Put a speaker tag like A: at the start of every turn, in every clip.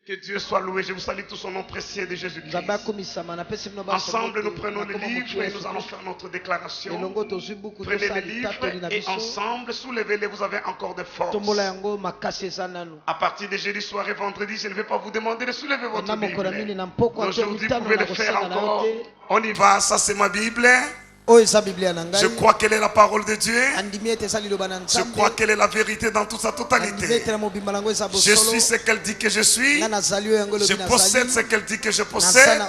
A: Que Dieu soit loué. Je vous salue tous au nom précieux de Jésus-Christ. Ensemble, nous prenons le livre et nous allons faire notre déclaration. Prenez le livre et ensemble, soulevez-les. Vous avez encore de force. À partir de jeudi soir et vendredi, je ne vais pas vous demander de soulever votre Bible. Aujourd'hui, vous pouvez le faire encore. On y va. Ça, c'est ma Bible. Je crois qu'elle est la parole de Dieu. Je crois qu'elle est la vérité dans toute sa totalité. Je suis ce qu'elle dit que je suis. Je possède ce qu'elle dit que je possède.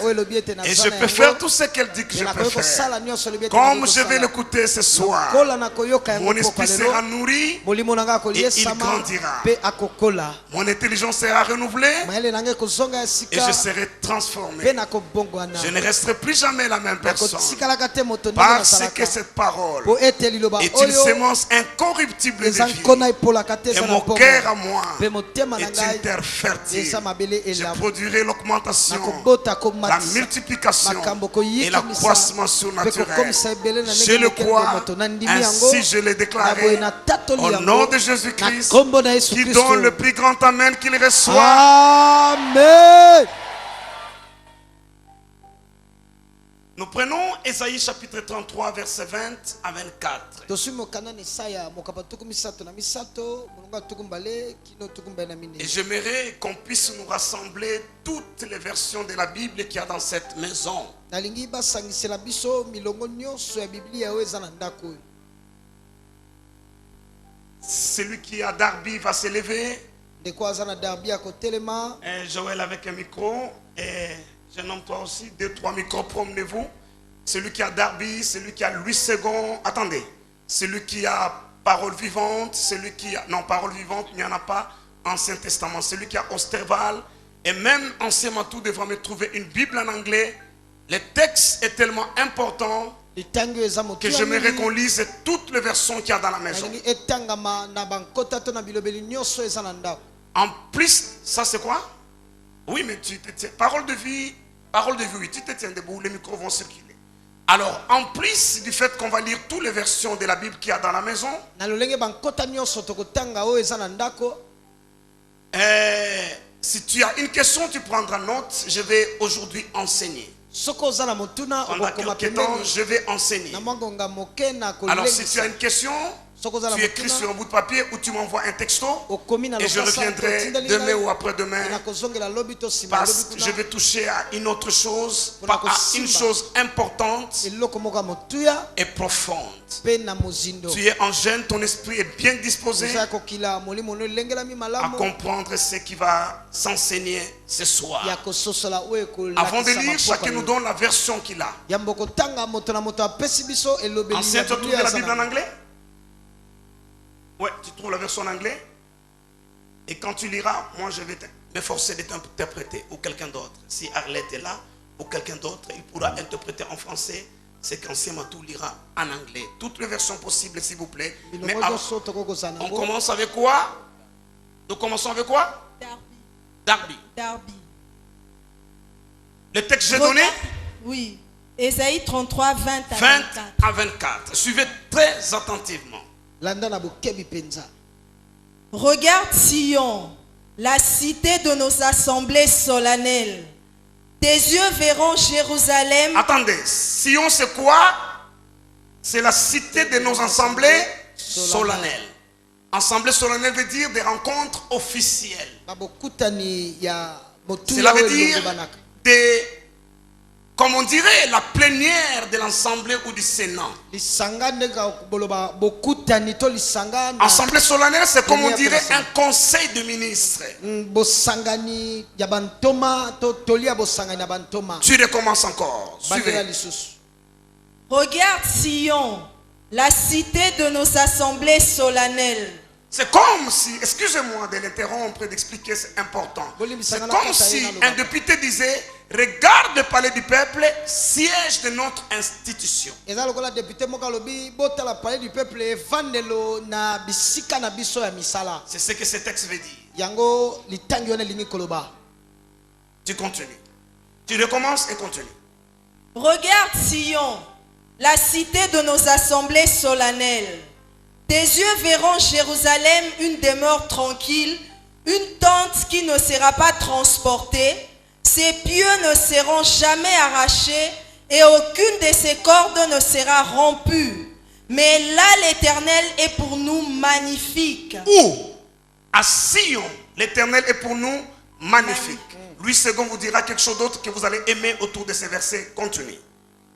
A: Et je peux faire tout ce qu'elle dit que je peux faire. Comme je vais l'écouter ce soir, mon esprit sera nourri et il grandira. Mon intelligence sera renouvelée et je serai transformé. Je ne resterai plus jamais la même personne. Parce que cette parole est une semence incorruptible de vie. Et mon cœur à moi est une terre fertile. Je produirai l'augmentation, la multiplication et l'accroissement surnaturel. Je le crois, ainsi je l'ai déclaré au nom de Jésus-Christ, qui donne le plus grand amen qu'il reçoit.
B: Amen.
A: Nous prenons Ésaïe chapitre 33 verset 20 à 24. Et j'aimerais qu'on puisse nous rassembler toutes les versions de la Bible qu'il y a dans cette maison. Celui qui a Darby va se lever. Et Joël avec un micro. Et jeune homme, toi aussi, 2-3 micros, promenez-vous. Celui qui a Darby, celui qui a Louis II, attendez. Celui qui a parole vivante, celui qui a... Non, parole vivante, il n'y en a pas. Ancien Testament, celui qui a Osterval. Et même Ancien Matou devra me trouver une Bible en anglais. Le texte est tellement important que j'aimerais qu'on lise toutes les versions qu'il y a dans la maison. En plus, ça c'est quoi? Oui, mais tu te tiens. Parole de vie, oui, tu te tiens debout, les micros vont circuler. Alors, en plus du fait qu'on va lire toutes les versions de la Bible qu'il y a dans la maison, si tu as une question, tu prendras note. Je vais aujourd'hui enseigner. Pendant quelques temps, je vais enseigner. Alors, si tu as une question, tu écris sur un bout de papier ou tu m'envoies un texto et je reviendrai demain ou après-demain parce que je vais toucher à une autre chose, à une chose importante et profonde. Tu es en jeune, ton esprit est bien disposé à comprendre ce qui va s'enseigner ce soir. Avant de lire, chacun nous donne la version qu'il a. Ancien, tu trouves la Bible en anglais? Ouais, tu trouves la version en anglais. Et quand tu liras, moi je vais m'efforcer de t'interpréter ou quelqu'un d'autre. Si Arlette est là, ou quelqu'un d'autre, il pourra interpréter en français. C'est qu'Ancien Matou lira en anglais. Toutes les versions possibles, s'il vous plaît. Mais alors, on commence avec quoi? Nous commençons avec quoi? Darby. Le texte que j'ai donné?
C: Oui. Ésaïe 33, 20
A: à 24. Suivez très attentivement.
C: Regarde Sion, la cité de nos assemblées solennelles. Tes yeux verront Jérusalem.
A: Attendez, Sion c'est quoi? C'est la cité de nos assemblées solennelles. Assemblée solennelle veut dire des rencontres officielles. Cela veut dire comme on dirait, la plénière de l'Assemblée ou du Sénat. Assemblée solennelle, c'est comme on dirait un conseil de ministres. Tu recommences encore. Suivez.
C: Regarde Sion, la cité de nos assemblées solennelles.
A: C'est comme si, excusez-moi de l'interrompre et d'expliquer, c'est important. C'est comme si un député disait, regarde le palais du peuple, siège de notre institution. C'est ce que ce texte veut dire. Tu continues. Tu recommences et continues.
C: Regarde Sion, la cité de nos assemblées solennelles. Tes yeux verront Jérusalem une demeure tranquille, une tente qui ne sera pas transportée, ses pieux ne seront jamais arrachés et aucune de ses cordes ne sera rompue. Mais là, l'Éternel est pour nous magnifique.
A: Où? À Sion, l'Éternel est pour nous magnifique. Louis II vous dira quelque chose d'autre que vous allez aimer autour de ces versets. Continue.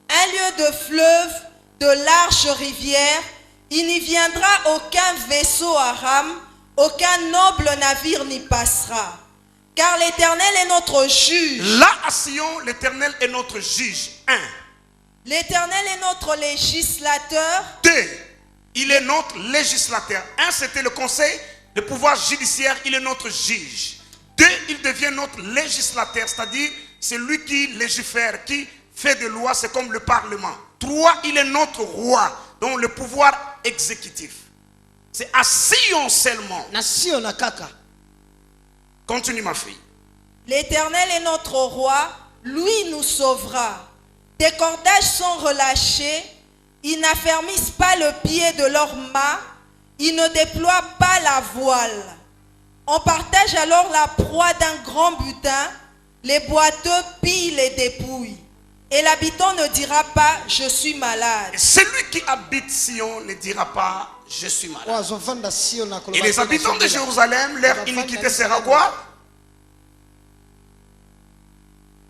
C: Un lieu de fleuve, de larges rivières, il n'y viendra aucun vaisseau à rame, aucun noble navire n'y passera. Car l'Éternel est notre juge.
A: Là à Sion, l'Éternel est notre juge. 1.
C: L'Éternel est notre législateur.
A: 2. Il est notre législateur. 1, c'était le conseil, le pouvoir judiciaire, il est notre juge. 2, il devient notre législateur, c'est-à-dire c'est lui qui légifère, qui fait des lois, c'est comme le Parlement. 3, il est notre roi, donc le pouvoir exécutif. C'est à Sion seulement. Continue ma fille.
C: L'Éternel est notre roi, lui nous sauvera. Tes cordages sont relâchés, ils n'affermissent pas le pied de leur mât, ils ne déploient pas la voile. On partage alors la proie d'un grand butin, les boiteux pillent les dépouilles. Et l'habitant ne dira pas, je suis malade.
A: Et celui qui habite Sion ne dira pas, je suis malade. Et les habitants de Jérusalem, leur iniquité sera quoi?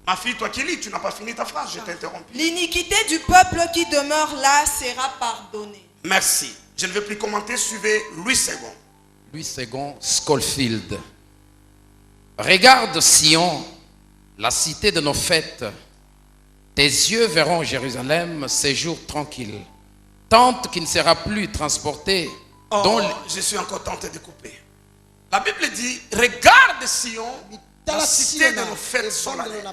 A: Ma fille, toi qui lis, tu n'as pas fini ta phrase, je t'ai interrompu.
C: L'iniquité du peuple qui demeure là sera pardonnée.
A: Merci. Je ne vais plus commenter, suivez Louis II.
D: Louis II, Schofield. Regarde Sion, la cité de nos fêtes. Tes yeux verront Jérusalem, séjour tranquille. Tente qui ne sera plus transportée.
A: Oh, je suis encore tenté de couper. La Bible dit, regarde Sion, la cité de nos fêtes solennelles.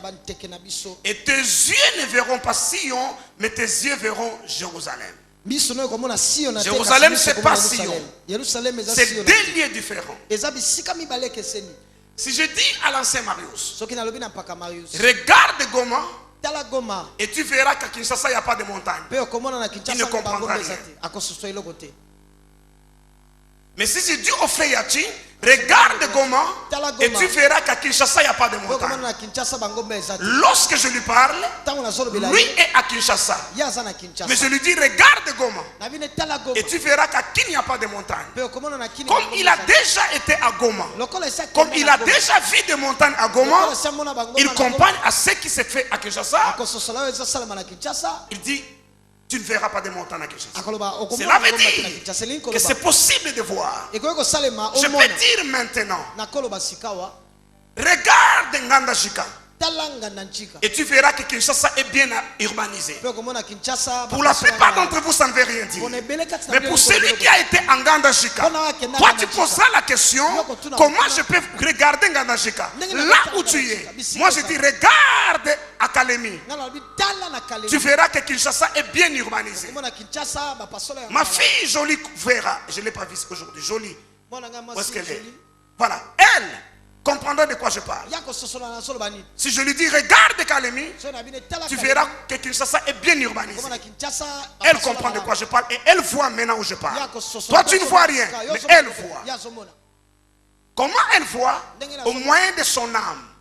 A: Et tes yeux ne verront pas Sion, mais tes yeux verront Jérusalem. Jérusalem, c'est pas Sion. C'est deux lieux différents. Si je dis à l'ancien Marius, regarde Goma, et tu verras qu'à Kinshasa, il n'y a pas de montagne. Il ne comprendra rien. Mais si je dis au frère Yachi, regarde Goma, et tu verras qu'à Kinshasa, il n'y a pas de montagne. Lorsque je lui parle, lui est à Kinshasa. Mais je lui dis, regarde Goma, et tu verras qu'à Kin, il n'y a pas de montagne. Comme il a déjà été à Goma, comme il a déjà vu des montagnes à Goma, il compagne à ce qui s'est fait à Kinshasa. Il dit, tu ne verras pas de montagnes à Kinshasa. Cela veut dire que c'est possible de voir. Je peux dire maintenant, regarde Ngandajika, et tu verras que Kinshasa est bien urbanisé. Pour la plupart d'entre vous, ça ne veut rien dire. Mais pour celui qui a été en Ngandajika, toi tu poseras la question, comment je peux regarder Ngandajika là où tu es? Moi je dis, regarde à Kalemi. Tu verras que Kinshasa est bien urbanisé. Ma fille jolie verra, je ne l'ai pas vue aujourd'hui, jolie. Où est-ce qu'elle est? Voilà, elle comprendra de quoi je parle. Si je lui dis regarde Kalemi, tu verras que Kinshasa est bien urbanisé. Elle comprend de quoi je parle et elle voit maintenant où je parle. Toi tu ne vois rien, mais elle voit. Comment elle voit? Au moyen de son âme.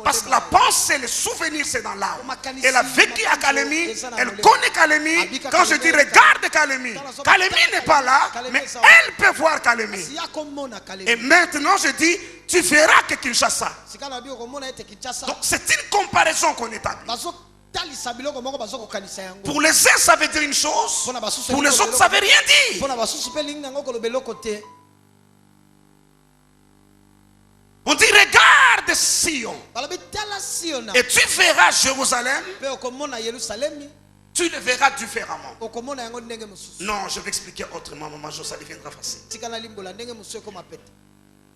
A: Parce que la pensée, le souvenir, c'est dans l'âme. Elle a vécu à Kalemi, elle connaît Kalemi. Quand je dis regarde Kalemi, Kalemi n'est pas là, mais elle peut voir Kalemi. Et maintenant je dis, tu verras que Kinshasa. Donc c'est une comparaison qu'on établit. Pour les uns ça veut dire une chose, pour les autres ça veut rien dire. On dit regarde Sion, et tu verras Jérusalem, tu le verras différemment. Non, je vais expliquer autrement, maman, ça deviendra facile.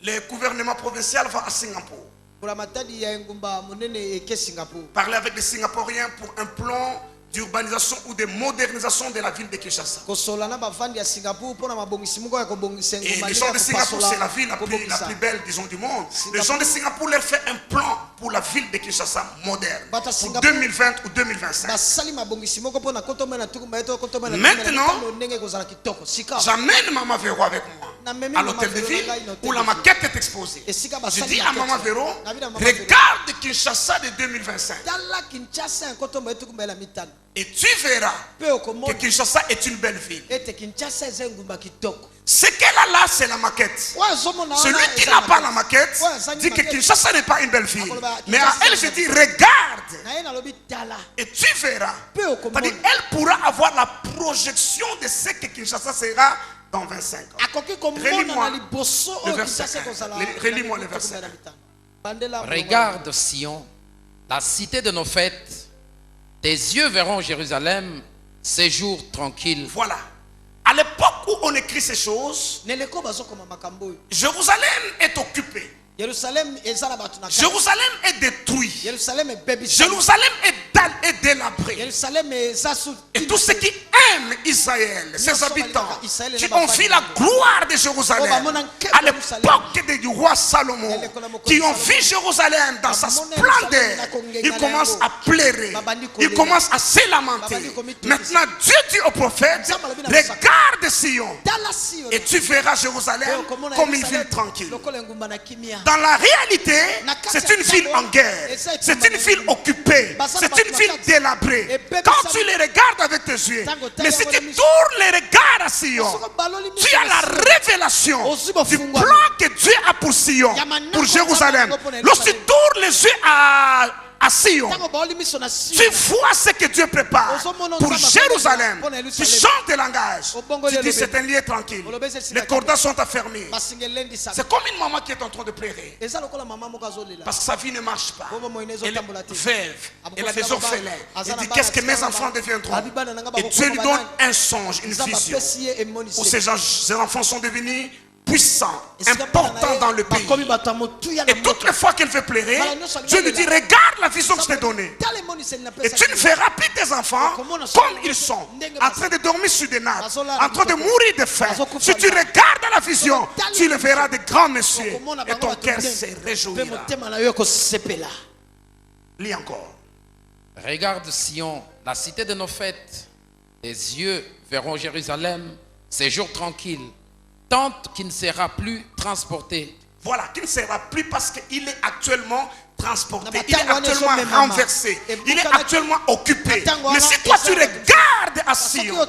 A: Le gouvernement provincial va à Singapour. Parler avec les Singapouriens pour un plan d'urbanisation ou de modernisation de la ville de Kinshasa. Et les gens de Singapour, c'est la ville la plus belle, disons, du monde. Les gens de Singapour leur fait un plan pour la ville de Kinshasa moderne, pour 2020 ou 2025. Maintenant, j'amène Maman Véro avec moi. à l'hôtel de ville où la maquette est exposée. Je dis à Maman Véro, regarde Kinshasa de 2025. Et tu verras que Kinshasa est une belle ville. Ce qu'elle a là, c'est la maquette. Celui qui n'a pas la maquette dit que Kinshasa n'est pas une belle ville. Mais à elle, je dis, regarde. Et tu verras. C'est-à-dire, elle pourra avoir la projection de ce que Kinshasa sera dans 25 ans. Relis-moi le verset 1. Relis-moi le verset 1.
D: Regarde Sion, la cité de nos fêtes. Tes yeux verront Jérusalem, séjour tranquille.
A: Voilà. À l'époque où on écrit ces choses, Jérusalem est occupée. Jérusalem est détruit. Jérusalem est délabré. Et tous ceux qui aiment Israël, ses habitants, qui ont vu la gloire de Jérusalem à l'époque du roi Salomon, qui ont vu Jérusalem dans sa splendeur, ils commencent à pleurer, ils commencent à se lamenter. Maintenant, Dieu dit au prophète, regarde Sion et tu verras Jérusalem comme une ville tranquille. Dans la réalité, c'est une ville en guerre, c'est une ville occupée, c'est une ville délabrée. Quand tu les regardes avec tes yeux, mais si tu tournes les regards à Sion, tu as la révélation du plan que Dieu a pour Sion, pour Jérusalem. Lorsque tu tournes les yeux à Sion, tu vois ce que Dieu prépare pour Jérusalem. Tu chantes le langage. Tu dis c'est un lieu tranquille. Les cordages sont affermis. C'est comme une maman qui est en train de pleurer parce que sa vie ne marche pas. Elle est veuve. Elle a des orphelins. Elle dit qu'est-ce que mes enfants deviendront. Et Dieu lui donne un songe, une vision où ces enfants sont devenus puissant, important dans le pays. Et toutes les fois qu'elle veut pleurer, Dieu lui dit regarde la vision que je t'ai donnée. Et tu ne verras plus tes enfants comme ils sont, en train de dormir sur des nattes, en train de mourir de faim. Si tu regardes la vision, tu le verras de grands messieurs et ton cœur se réjouira. Lis encore.
D: Regarde Sion, la cité de nos fêtes. Tes yeux verront Jérusalem, séjour tranquille. Tente qui ne sera plus transporté.
A: Voilà, qui ne sera plus parce qu'il est actuellement transporté, il est actuellement renversé, il est actuellement occupé. Mais si toi tu regardes à Sion,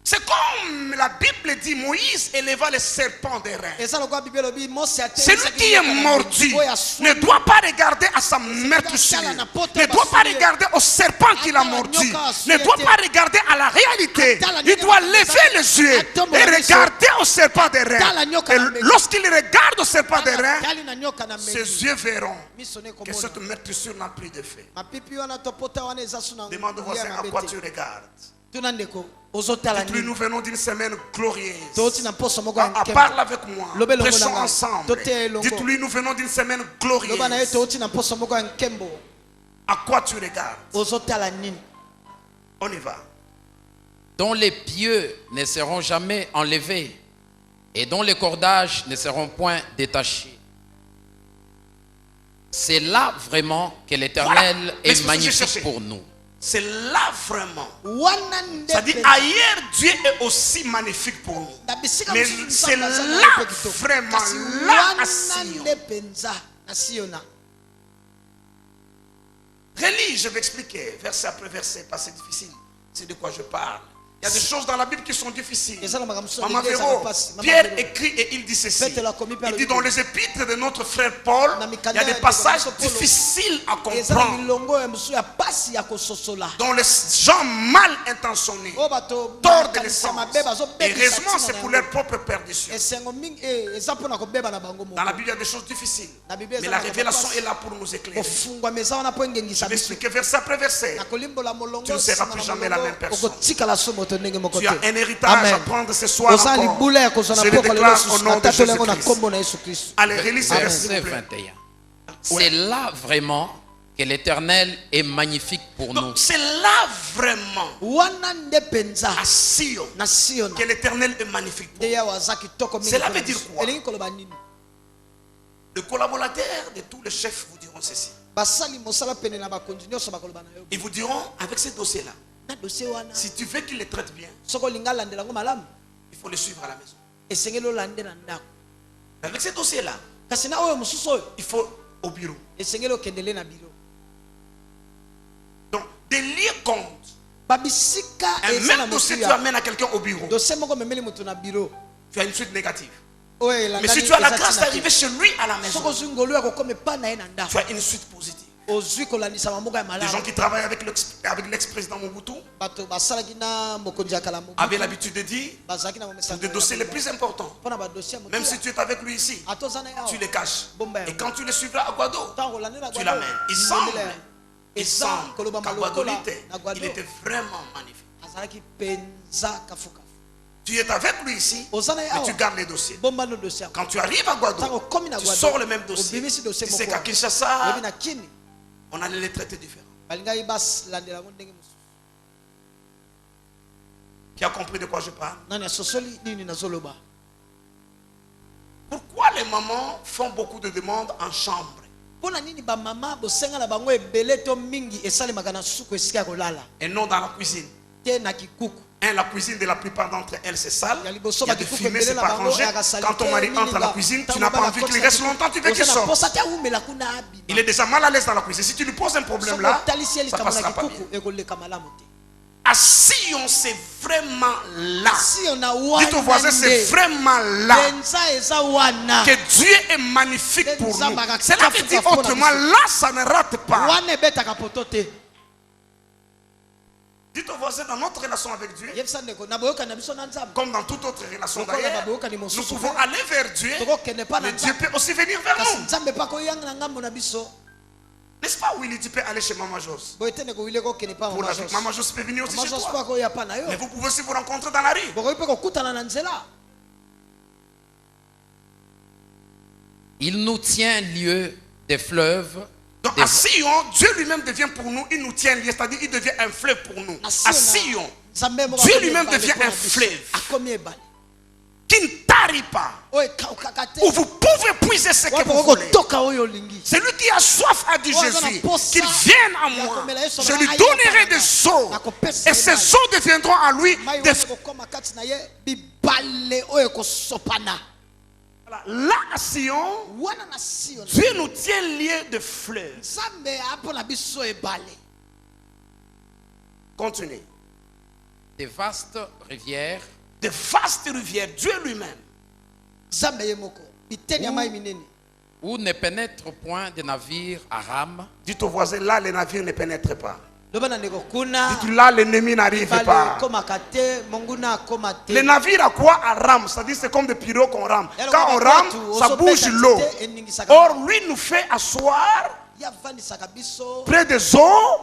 A: c'est comme la Bible dit, Moïse éleva le serpent des reins. Celui qui est mordu ne doit pas regarder à sa meurtrissure, ne doit pas regarder au serpent qui l'a mordu, ne doit pas regarder à la réalité. Il doit lever les yeux et regarder au serpent des reins. Et lorsqu'il regarde au serpent des reins, ses yeux verront que cette meurtrissure n'a plus d'effet. Demande au voisin à quoi tu regardes. Dites-lui, nous venons d'une semaine glorieuse. Parle avec moi. Prêchons ensemble. Dites-lui, nous venons d'une semaine glorieuse. À quoi tu regardes? On y va.
D: Dont les pieux ne seront jamais enlevés et dont les cordages ne seront point détachés. C'est là vraiment que l'Éternel est magnifique pour nous.
A: C'est là vraiment. C'est-à-dire ailleurs Dieu est aussi magnifique pour nous. Mais c'est là vraiment, là à Sion. Relis, je vais expliquer verset après verset, parce que c'est difficile. C'est de quoi je parle. Il y a des choses dans la Bible qui sont difficiles. Maman Véro, Pierre écrit et il dit ceci. Il dit dans les épîtres de notre frère Paul, il y a des passages difficiles à comprendre, dont les gens mal intentionnés tordent les sens. Et heureusement, c'est pour leur propre perdition. Dans la Bible, il y a des choses difficiles, mais la révélation est là pour nous éclairer. Je vais expliquer verset après verset. Tu ne seras plus jamais la même personne. Tu as un héritage à prendre ce soir encore. Je le déclare au nom de Jésus-Christ. Allez, relis ce verset 21.
D: C'est là vraiment que l'Éternel est magnifique pour nous.
A: C'est là vraiment à Sion que l'Éternel est magnifique pour nous. Cela veut dire quoi? Le collaborateur de tous les chefs vous diront ceci. Ils vous diront avec ce dossier-là, si tu veux qu'il les traite bien, Il faut le suivre à la maison. Avec ce dossier-là, il faut au bureau. Donc, des liens comptent. Et même dossier, tu amènes à quelqu'un au bureau. Tu as une suite négative. Mais si tu as la grâce d'arriver chez lui à la maison, tu as une suite positive. Les gens qui travaillent avec l'ex-président Mobutu avaient l'habitude de dire pour des dossiers les plus importants, même si tu es avec lui ici, tu les caches. Et quand tu les suivras à Guado, tu l'amènes. Il semble qu'à Guadolité, il était vraiment magnifique. Tu es avec lui ici, mais tu gardes les dossiers. Quand tu arrives à Guado, tu sors le même dossier. Tu sais qu'à Kinshasa, on allait les traiter différemment. Qui a compris de quoi je parle? Pourquoi les mamans font beaucoup de demandes en chambre? Et non dans la cuisine. La cuisine de la plupart d'entre elles c'est sale. Il y a des fumées, c'est pas rangé. Quand ton mari entre à la cuisine, tu n'as pas envie qu'il reste longtemps, tu veux qu'il sorte. Il est déjà mal à l'aise dans la cuisine. Si tu lui poses un problème là, ça passera pas bien. À Sion, c'est vraiment là. Dites au voisin, c'est vraiment là que Dieu est magnifique pour nous. C'est là que dit autrement, là ça ne rate pas. Dites au voisin, dans notre relation avec Dieu, comme dans toute autre relation d'ailleurs, nous pouvons aller vers Dieu, mais Dieu peut aussi venir vers nous. N'est-ce pas, Willy? Tu peux aller chez Maman Jos. Pour la vie, Maman Jos peut venir aussi chez toi. Mais vous pouvez aussi vous rencontrer dans la rue.
D: Il nous tient lieu des fleuves.
A: Donc à Sion, Dieu lui-même devient pour nous, il nous tient lié, c'est-à-dire il devient un fleuve pour nous. À Sion, Dieu lui-même devient un fleuve qui ne tarit pas, où vous pouvez puiser ce que vous voulez. Celui qui a soif a dit Jésus, qu'il vienne à moi, je lui donnerai des eaux, et ces eaux deviendront à lui des... Là à Sion, Dieu nous tient liés de fleuves. Continuez.
D: Des vastes rivières.
A: De vastes rivières, Dieu lui-même.
D: Où ne pénètre point de navires à rame.
A: Dites au voisin, là les navires ne pénètrent pas. Dites là l'ennemi n'arrive pas. Les navires à quoi? À rame, c'est-à-dire c'est comme des pirogues qu'on rame. Quand on rame, ça bouge l'eau. Or lui nous fait asseoir près des eaux.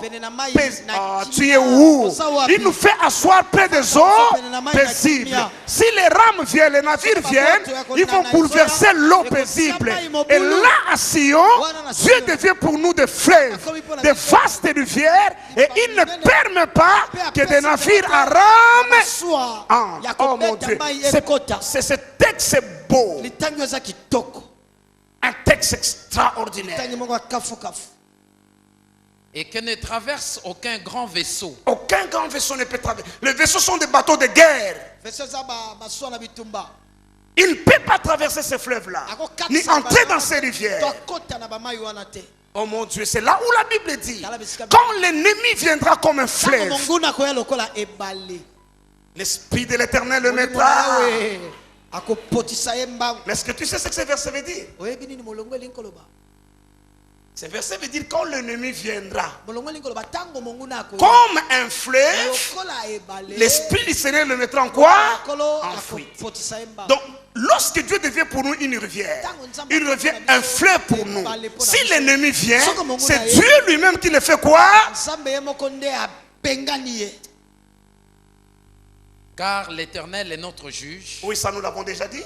A: Tu es où? Il nous fait asseoir près des eaux paisibles. Si les rames viennent, les navires viennent, ils vont bouleverser l'eau paisible. Et là à Sion, Dieu devient pour nous des fleuves, des vastes rivières, et il ne permet pas que des navires à rame. Oh mon Dieu, ce texte est beau. Un texte extraordinaire.
D: Et que ne traverse aucun grand vaisseau.
A: Aucun grand vaisseau ne peut traverser. Les vaisseaux sont des bateaux de guerre. Il ne peut pas traverser ces fleuves-là, ni entrer dans ces rivières. Oh mon Dieu, c'est là où la Bible dit, quand l'ennemi viendra comme un fleuve, l'Esprit de l'Éternel le mettra. Mais est-ce que tu sais ce que ce verset veut dire? Ce verset veut dire quand l'ennemi viendra comme un fleuve, l'Esprit du Seigneur le mettra en quoi? En fuite. Donc lorsque Dieu devient pour nous une rivière, il devient un fleuve pour nous. Si l'ennemi vient, c'est Dieu lui-même qui le fait quoi?
D: Car l'Éternel est notre juge.
A: Oui, ça nous l'avons déjà dit.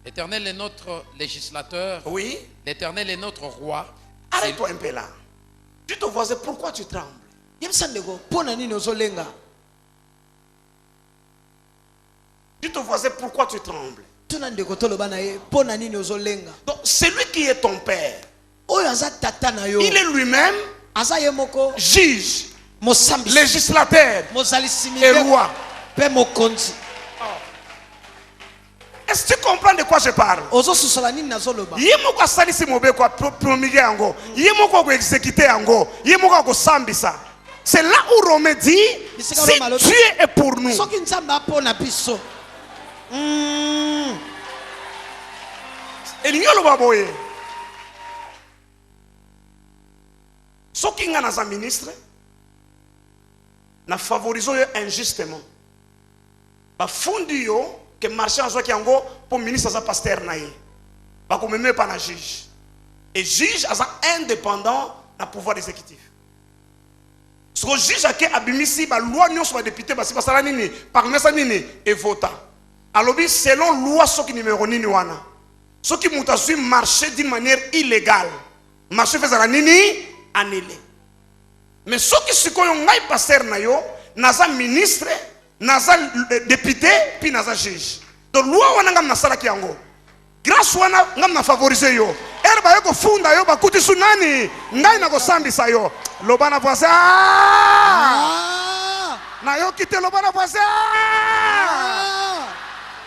D: L'Éternel est notre législateur.
A: Oui.
D: L'Éternel est notre roi.
A: Arrête-toi un peu là. Tu te vois, pourquoi tu trembles? Tu te vois, pourquoi tu trembles? Donc celui qui est ton père, il est lui-même juge, législateur et roi. Est-ce que tu comprends de quoi je parle? Yemoko asalisi mobeko a promulguer yango. Yemoko ko exécuter yango. Yemoko ko sambisa. C'est là où Romain dit, si Dieu est pour nous. Et l'igno baboye. Soki nga na ministre, na favoriso yo injustement. Ba fundi yo que marché en qui yango pour ministre sa pasteur na ye. Ba ko meme pas na juge. Et juge asa indépendant na pouvoir exécutif. Ce que juge a ke abimisi ba loi nyonso ba député ba si basala nini parmi ça nini et vota. Alobi selon loi soki numéro nini wana. Soki mutasui marché d'une manière illégale. Marché faisala nini annulé. Mais soki sikoyo ngai pasteur na yo naza ministre naza député puis naza juge. Donc loi wana ngam nasala ki yango. Grâce wana ngam na favoriser yo. Erba yo ko funda yo ba kuti sunani ngai na ko sambisa yo. Lobana voisin. Na yo kite lobana voisin.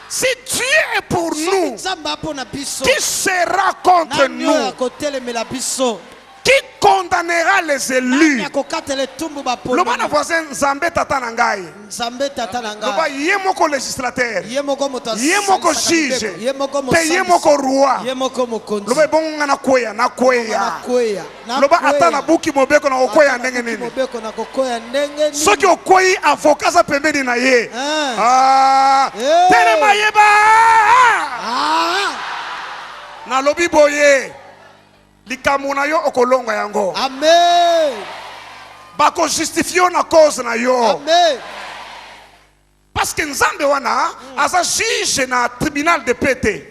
A: Si Dieu est pour nous, qui sera contre nous? Qui condamnera les élus? Le bon voisin Nzambe tata nangai. Loba yemoko législateur. Yemoko juge. Yemoko roi. Loba bonga na koya na koya. Loba atana buki mobeko na koya ndenge nini. Soki okoyi avocat za pembeni na ye. Ah. Telema yeba. Na lobi boye. Likamuna yo okolonga yango.
B: Amen.
A: Bako justifio na cause na yo.
B: Amen.
A: Parce que Nzambe wana aza juge na tribunal de paix.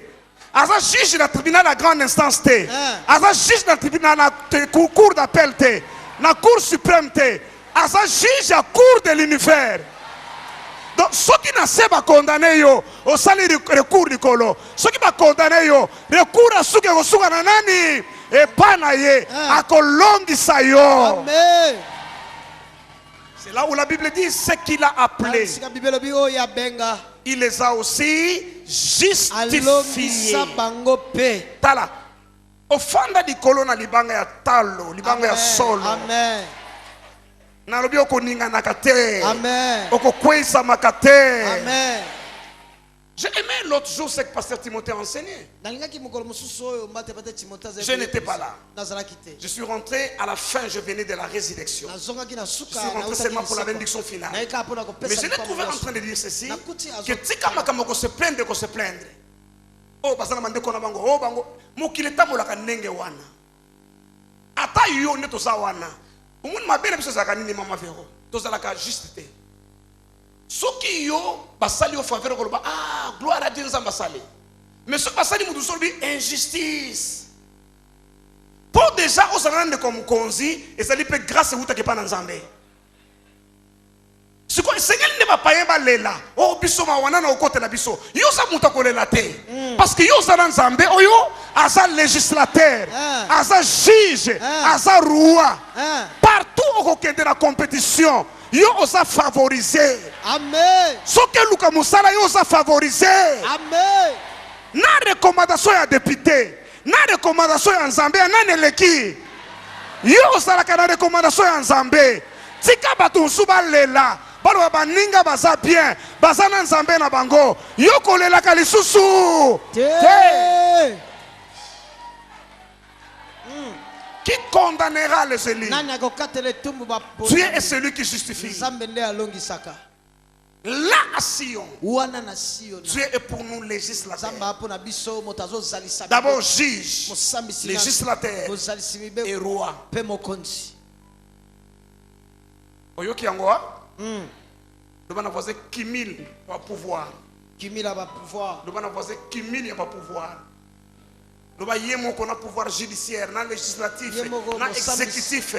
A: Aza juge na tribunal à grande instance te. Aza juge na tribunal na cour d'appel te. Na cour suprême te. Aza juge à cour de l'univers. Donc ceux qui na seba condamné yo au sali recours nikolo. Ceux qui ba condamné yo recours à suke ko suka na nani? Et pas naïe, à kolongisa yo.
B: Amen.
A: C'est là où la Bible dit ce qu'il a appelé. Il les a aussi justifiés. Tala. Au fond di kolona libanga ya talo, libanga ya solo.
B: Amen.
A: Na lobi oko ninga nakate.
B: Amen.
A: Oko kwesa makate.
B: Amen.
A: J'ai aimé l'autre jour ce que pasteur Timothée a enseigné. Je n'étais pas là. Je suis rentré à la fin, je venais de la résurrection. Je suis rentré seulement pour la bénédiction finale. Mais je l'ai trouvé en train de dire ceci, que tika makamoko se plaindre, ko se plaindre. Oh, basana mande kona bango, oh bango, mokile tamolaka ndenge wana. Ata yo ne toza wana. Umun mabele biso zaka nini mama vero. Tozalaka juste. Soki yo basali au faveur ko ba ah gloire à Dieu nzamba sali. Mais ce basali mudu solbi injustice. Pour déjà aux rendre comme konzi et ça lui peut grâce wuta ke pa na nzambe. Ce que Seigneur ne va pas y balela. Oh biso ma wana na okote na biso. Yo sa muta ko lela te. Parce que yo za na nzambe oyo asa législateur, asa juge, asa roi. Partout au kende na compétition. Yo osa favorisé.
B: Amen.
A: Ce que Luka Musala yo osa favorisé.
B: Amen.
A: Na recommandation ya député, na recommandation ya Nzambe na neleki. Yo osala kana recommandation ya Nzambe. Tika batu nsuba lela. Balo baninga baza bien, baza na Nzambe na bango. Yo kolela ka lisusu. Qui condamnera les élus? Dieu est celui qui justifie. Là à Sion, Dieu est pour nous législateur. D'abord juge, législateur et roi. Oyoki yangoa? Nous allons voir Kimil va pouvoir.
B: Kimil va pouvoir.
A: Nous allons voir Kimil va pouvoir. Nous avons un pouvoir judiciaire, législatif, exécutif.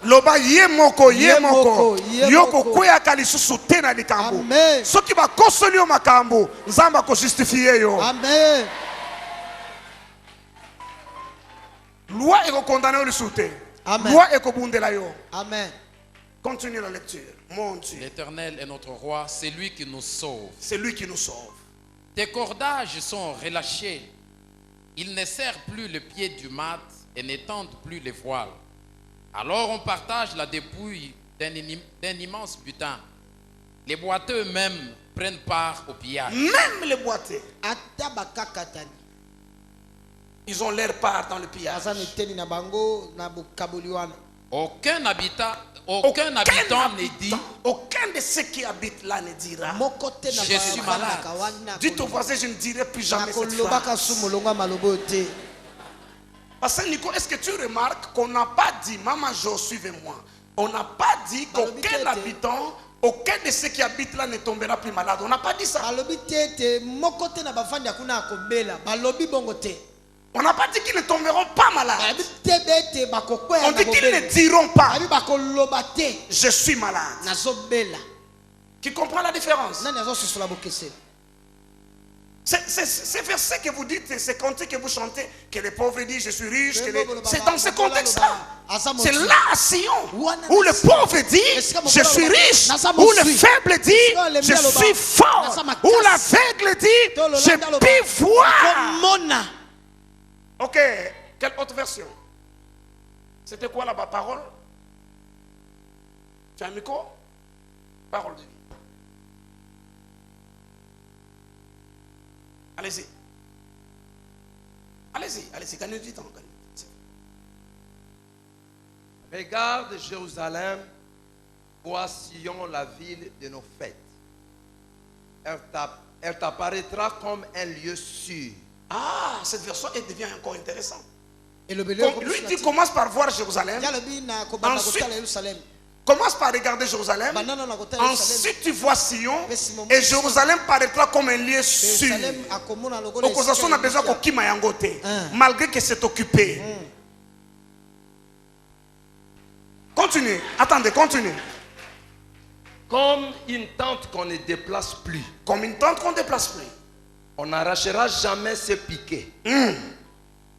A: Loba yemoko yoko kwea kalisusu tena likambo. Soki ba kosoli yo makambo, Nzamba ko justifier yo.
B: Amen.
A: Loi eko condamner yo lisute. Loi eko bundela yo.
B: Amen.
A: Continue la lecture. Mon Dieu.
D: L'Éternel est notre roi, c'est lui qui nous sauve.
A: C'est lui qui nous sauve.
D: Tes cordages sont relâchés. Ils ne serrent plus le pied du mat et n'étendent plus les voiles. Alors on partage la dépouille d'un immense butin. Les boiteux eux-mêmes prennent part au pillage.
A: Même les boiteux. Ils ont leur part dans le pillage.
D: Aucun habitant ne dit,
A: aucun de ceux qui habitent là ne dira,
D: je suis malade.
A: Dites au voisin, je ne dirai plus jamais cette phrase. Parce que Nico, est-ce que tu remarques qu'on n'a pas dit, Maman Jo, suivez-moi. On n'a pas dit qu'aucun habitant, aucun de ceux qui habitent là ne tombera plus malade. On n'a pas dit ça. On n'a pas dit qu'ils ne tomberont pas malades. On dit qu'ils ne diront pas, je suis malade. Tu comprends la différence? Ces versets que vous dites, ces cantiques que vous chantez, que les pauvres disent je suis riche, c'est dans ce contexte-là. C'est là à Sion où le pauvre dit je suis riche, où le faible dit je suis fort, où l'aveugle dit je puis voir. Ok, quelle autre version? C'était quoi là-bas? Parole? Tu as un micro? Parole de vie. Allez-y. Allez-y, allez-y, gagnez du temps.
E: Regarde Jérusalem, vois Sion, la ville de nos fêtes. Elle t'apparaîtra comme un lieu sûr.
A: Ah, cette version elle devient encore intéressante. Lui dit commence par voir Jérusalem. Ensuite, commence par regarder Jérusalem. Ensuite tu vois Sion. Et Jérusalem paraîtra comme un lieu sûr. On a besoin malgré que c'est occupé. Continue. Attendez, continue.
E: Comme une tente qu'on ne déplace plus.
A: Comme une tente qu'on ne déplace plus.
E: On n'arrachera jamais ses piquets.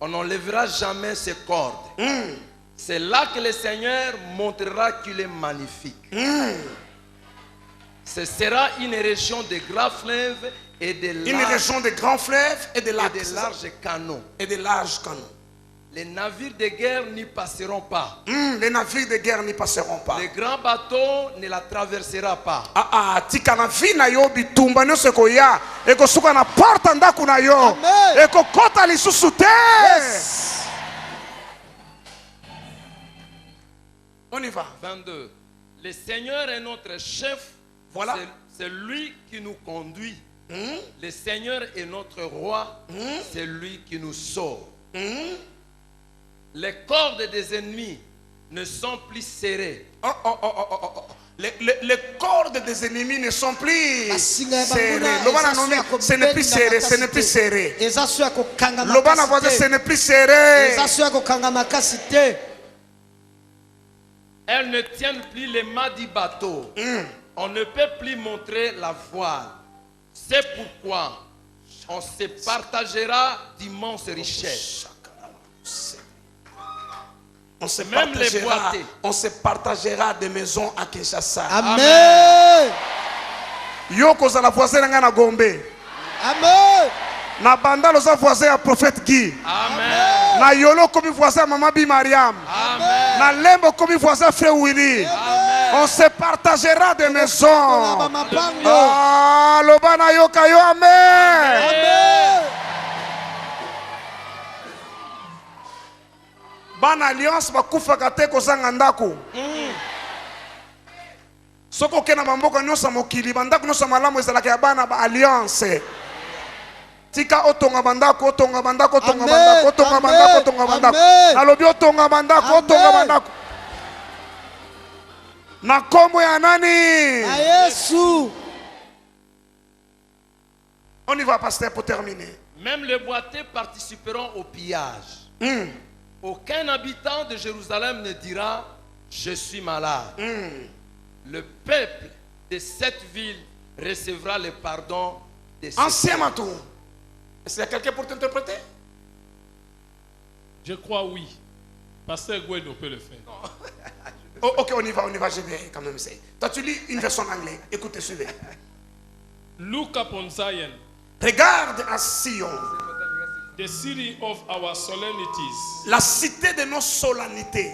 E: On n'enlèvera jamais ses cordes. C'est là que le Seigneur montrera qu'il est magnifique. Ce sera une région de grands fleuves et de larges canaux. Les navires de guerre n'y passeront pas.
A: Les navires de guerre n'y passeront pas.
E: Les grands bateaux ne la traversera pas.
A: Tikana vina yo bitumba nyose koya eko suka na porta ndaku na yo eko kota lisusu te. On y va.
E: 22. Le Seigneur est notre chef.
A: Voilà.
E: C'est lui qui nous conduit. Le Seigneur est notre roi. C'est lui qui nous sauve. Les cordes des ennemis ne sont plus serrées.
A: Les cordes des ennemis ne sont plus serrées. Ce n'est plus serré. Ce n'est plus serré. Ce n'est plus serré.
E: Elles ne tiennent plus les mâts du bateau. On ne peut plus montrer la voile. C'est pourquoi on se partagera d'immenses richesses.
A: On se partagera des maisons à Kinshasa.
B: Amen.
A: Yoko za la voisine na Gombe.
B: Amen.
A: Na banda loza voisin à prophète Guy.
E: Amen.
A: Na yolo comme voisin à Maman Bi Mariam.
E: Amen.
A: Na lembo comme voisin à frère Willy.
E: Amen.
A: On se partagera des maisons. Ah, lobana yoka yo amen.
B: Amen.
A: Bana alliance bakufaka te kozanga ndako. Soko kena bamboka nyosa mokili bandako nyosa malamu ezalaka ya bana ba alliance. Tika otonga bandako, otonga bandako, otonga bandako, otonga bandako, otonga bandako. Nalobi otonga bandako, otonga bandako. Na kombo ya nani?
B: Na Yesu.
A: On y va, pasteur, pour terminer.
E: Même les boiteux participeront au pillage. Aucun habitant de Jérusalem ne dira je suis malade. Le peuple de cette ville recevra le pardon de ses
A: Ancien Matou. Est-ce qu'il y a quelqu'un pour t'interpréter?
F: Je crois oui. Pasteur Goueno peut le faire.
A: Ok, on y va, je vais quand même essayer. Toi, tu lis une version en anglais. Écoutez, suivez.
F: Look upon Zion,
A: Regarde à Sion,
F: the city of our solemnities.
A: la cité de nos solennités.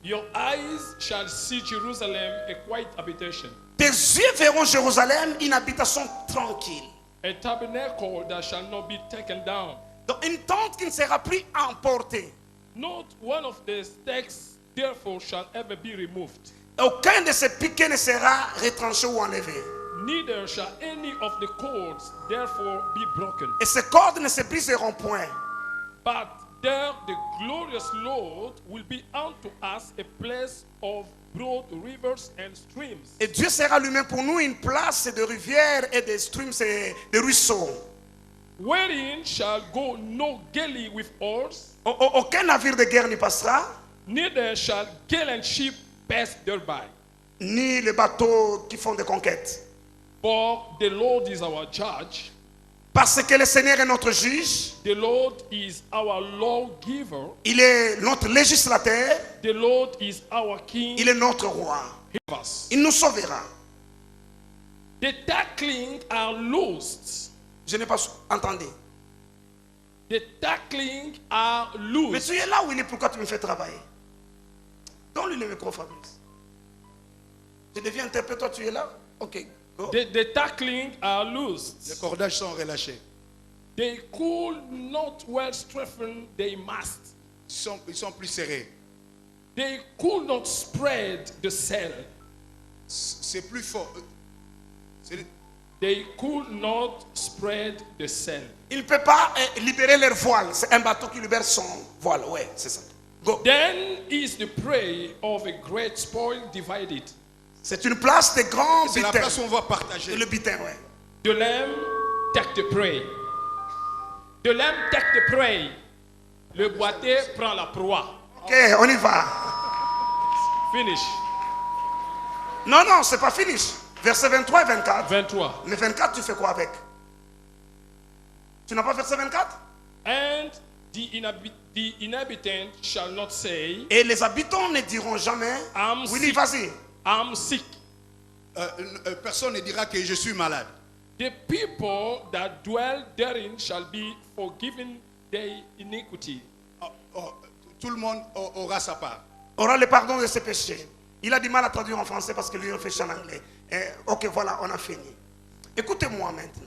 F: Your eyes shall see Jerusalem, a quiet habitation,
A: Tes yeux verront Jérusalem, une habitation tranquille.
F: a tabernacle that shall not be taken down.
A: Donc une tente qui ne sera plus emportée.
F: Not one of the stakes, therefore, shall ever be removed.
A: Aucun de ces piquets ne sera retranché ou enlevé.
F: Neither shall any of the cords, therefore, be broken.
A: Et ces cordes ne se briseront point.
F: But there the glorious Lord will be unto us a place of broad rivers and streams.
A: Et Dieu sera lui-même pour nous une place de rivières et de streams et de ruisseaux.
F: Wherein shall go no galley with oars,
A: Aucun navire de guerre n'y passera,
F: neither shall gallant ship pass thereby.
A: ni les bateaux qui font des conquêtes.
F: For the Lord is our judge,
A: Parce que le Seigneur est notre juge,
F: the Lord is our lawgiver,
A: il est notre législateur,
F: the Lord is our king.
A: il est notre roi. Il nous sauvera.
F: The tackling are loosed.
A: Je n'ai pas entendu.
F: The tackling are loosed.
A: Mais tu es là où il est, pourquoi tu me fais travailler? Donne-lui le micro, Fabrice. Je deviens interprète, toi tu es là? Ok, go.
F: The tackling are loosed.
B: Les cordages sont relâchés.
F: They could not well strengthen their mast.
B: Ils sont plus serrés.
F: They could not spread the sail.
B: C'est plus fort.
F: They could not spread the sail.
A: Il ne peut pas libérer leur voile. C'est un bateau qui libère son voile. Ouais, c'est ça. Go.
F: Then is the prey of a great spoil divided.
A: C'est une place de grands
B: C'est la
A: butins.
B: place où on va partager.
A: Le butin, ouais.
F: The lamb take the prey. The lamb take the prey. Le boité prend la proie.
A: Ok, on y va.
F: Finish.
A: Non, non, c'est pas finish. Verset 23 et 24.
F: 23.
A: Le 24, tu fais quoi avec? Tu n'as pas verset 24?
F: And the inhabitant shall not say,
A: Et les habitants ne diront jamais,
F: I'm
A: Willy,
F: sick.
A: vas-y.
F: I'm sick.
B: Personne ne dira que je suis malade.
F: The people that dwell therein shall be forgiven their iniquity.
B: Tout le monde aura sa part.
A: Aura le pardon de ses péchés. Il a du mal à traduire en français parce que lui réfléchit en anglais. Ok, voilà, on a fini. Écoutez-moi maintenant.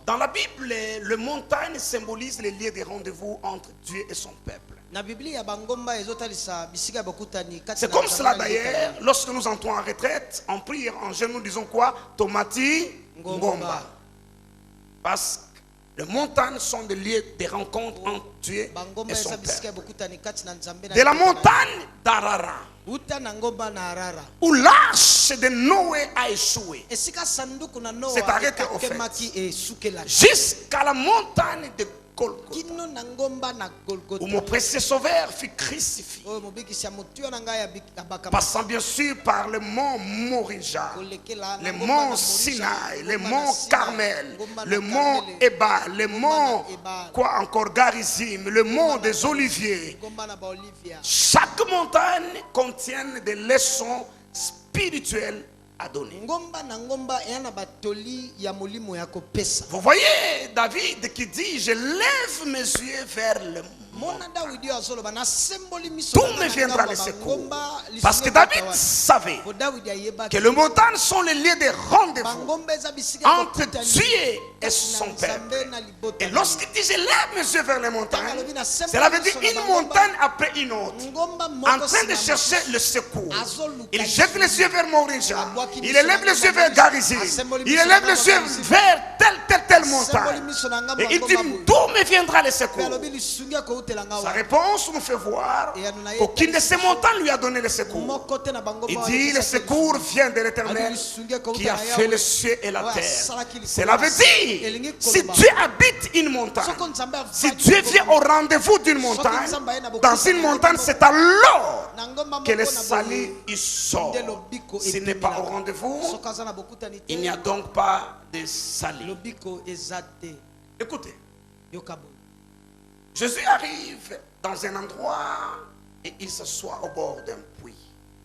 A: Dans la Bible, le montagne symbolise les lieux de rendez-vous entre Dieu et son peuple. C'est comme cela d'ailleurs, lorsque nous entrons en retraite, en prière, en jeûne, nous disons quoi? Tomati Ngomba. Parce que les montagnes sont des lieux de rencontre entre Dieu et son peuple. De la montagne d'Arara, où l'arche de Noé a échoué, c'est arrêté au fait, jusqu'à la montagne de Golgotha, où mon précieux sauveur fut crucifié, passant bien sûr par le mont Morija, le mont Sinaï, le mont Carmel, le mont Ebal, le mont quoi encore, Garizim, le mont des Oliviers. Chaque montagne contient des leçons spirituelles à donner. Vous voyez David qui dit, je lève mes yeux vers le monde. Tout me viendra le secours. Parce que David savait que les montagnes sont les lieux de rendez-vous entre Dieu et son peuple. Et lorsqu'il dit je lève mes yeux vers les montagnes, cela veut dire une montagne après une autre, en train de chercher le secours. Il jette les yeux vers Morija, il élève les yeux vers Garizim, il élève les yeux vers telle montagne. Et il dit d'où me viendra le secours? Sa réponse nous fait voir qu'aucune de ces montagnes lui a donné le secours. Il dit le secours vient de l'Éternel qui a fait le ciel et la terre. Cela veut dire, si Dieu habite une montagne, si Dieu vient au rendez-vous d'une montagne, dans une montagne, c'est alors que le salut il sort. S'il n'est pas au rendez-vous, il n'y a donc pas de salut. Écoutez, Jésus arrive dans un endroit et il s'assoit au bord d'un puits.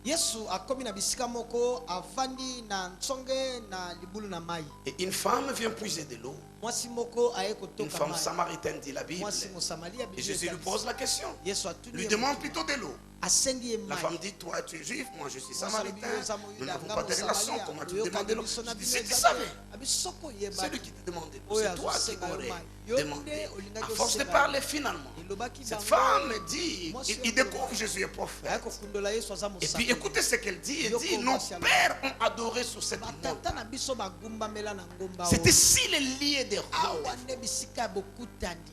G: Yesu akomi na bisika moko avandi na ntsonge na libulu na mai.
A: Et une femme vient puiser de l'eau.
G: Mwasi moko aye
A: Une
G: kotoka
A: femme
G: mai.
A: samaritaine, dit la Bible.
G: Mwasi mosamalia
A: Et Jésus lui pose la question.
G: Yesu atuni
A: Lui demande plutôt de l'eau.
G: asengi ye
A: La
G: mai.
A: femme dit, toi tu es juif, moi je suis
G: Mwasi
A: samaritain.
G: alobi yo
A: Nous n'avons
G: nga
A: pas de relation,
G: mosamalia.
A: comment tu
G: Oyoka
A: demandes de l'eau?
G: biso na
A: Je dis,
G: bino
A: c'est tu
G: eza
A: savais.
G: te. Abisoko ye
A: C'est lui qui te demande de l'eau.
G: Oyo
A: C'est toi qui
G: azosenga yo
A: aurais
G: mai. Yo
A: demandé.
G: nde olingaki
A: À force de
G: osenga
A: parler
G: yo.
A: finalement,
G: Elobaki
A: cette
G: bango.
A: femme dit,
G: Mwasi
A: il découvre Jésus est prophète.
G: Aye kofundola Yesu aza
A: Et puis
G: mosakoli.
A: écoutez ce qu'elle dit. Elle
G: Yoko
A: dit, nos
G: mwasi alobi.
A: pères ont adoré sur cette
G: Batata
A: montagne.
G: na biso bagumbamela na ngomba
A: C'est
G: oyo.
A: ici le lieu des rois.
G: Awa nde bisika ya bokutani.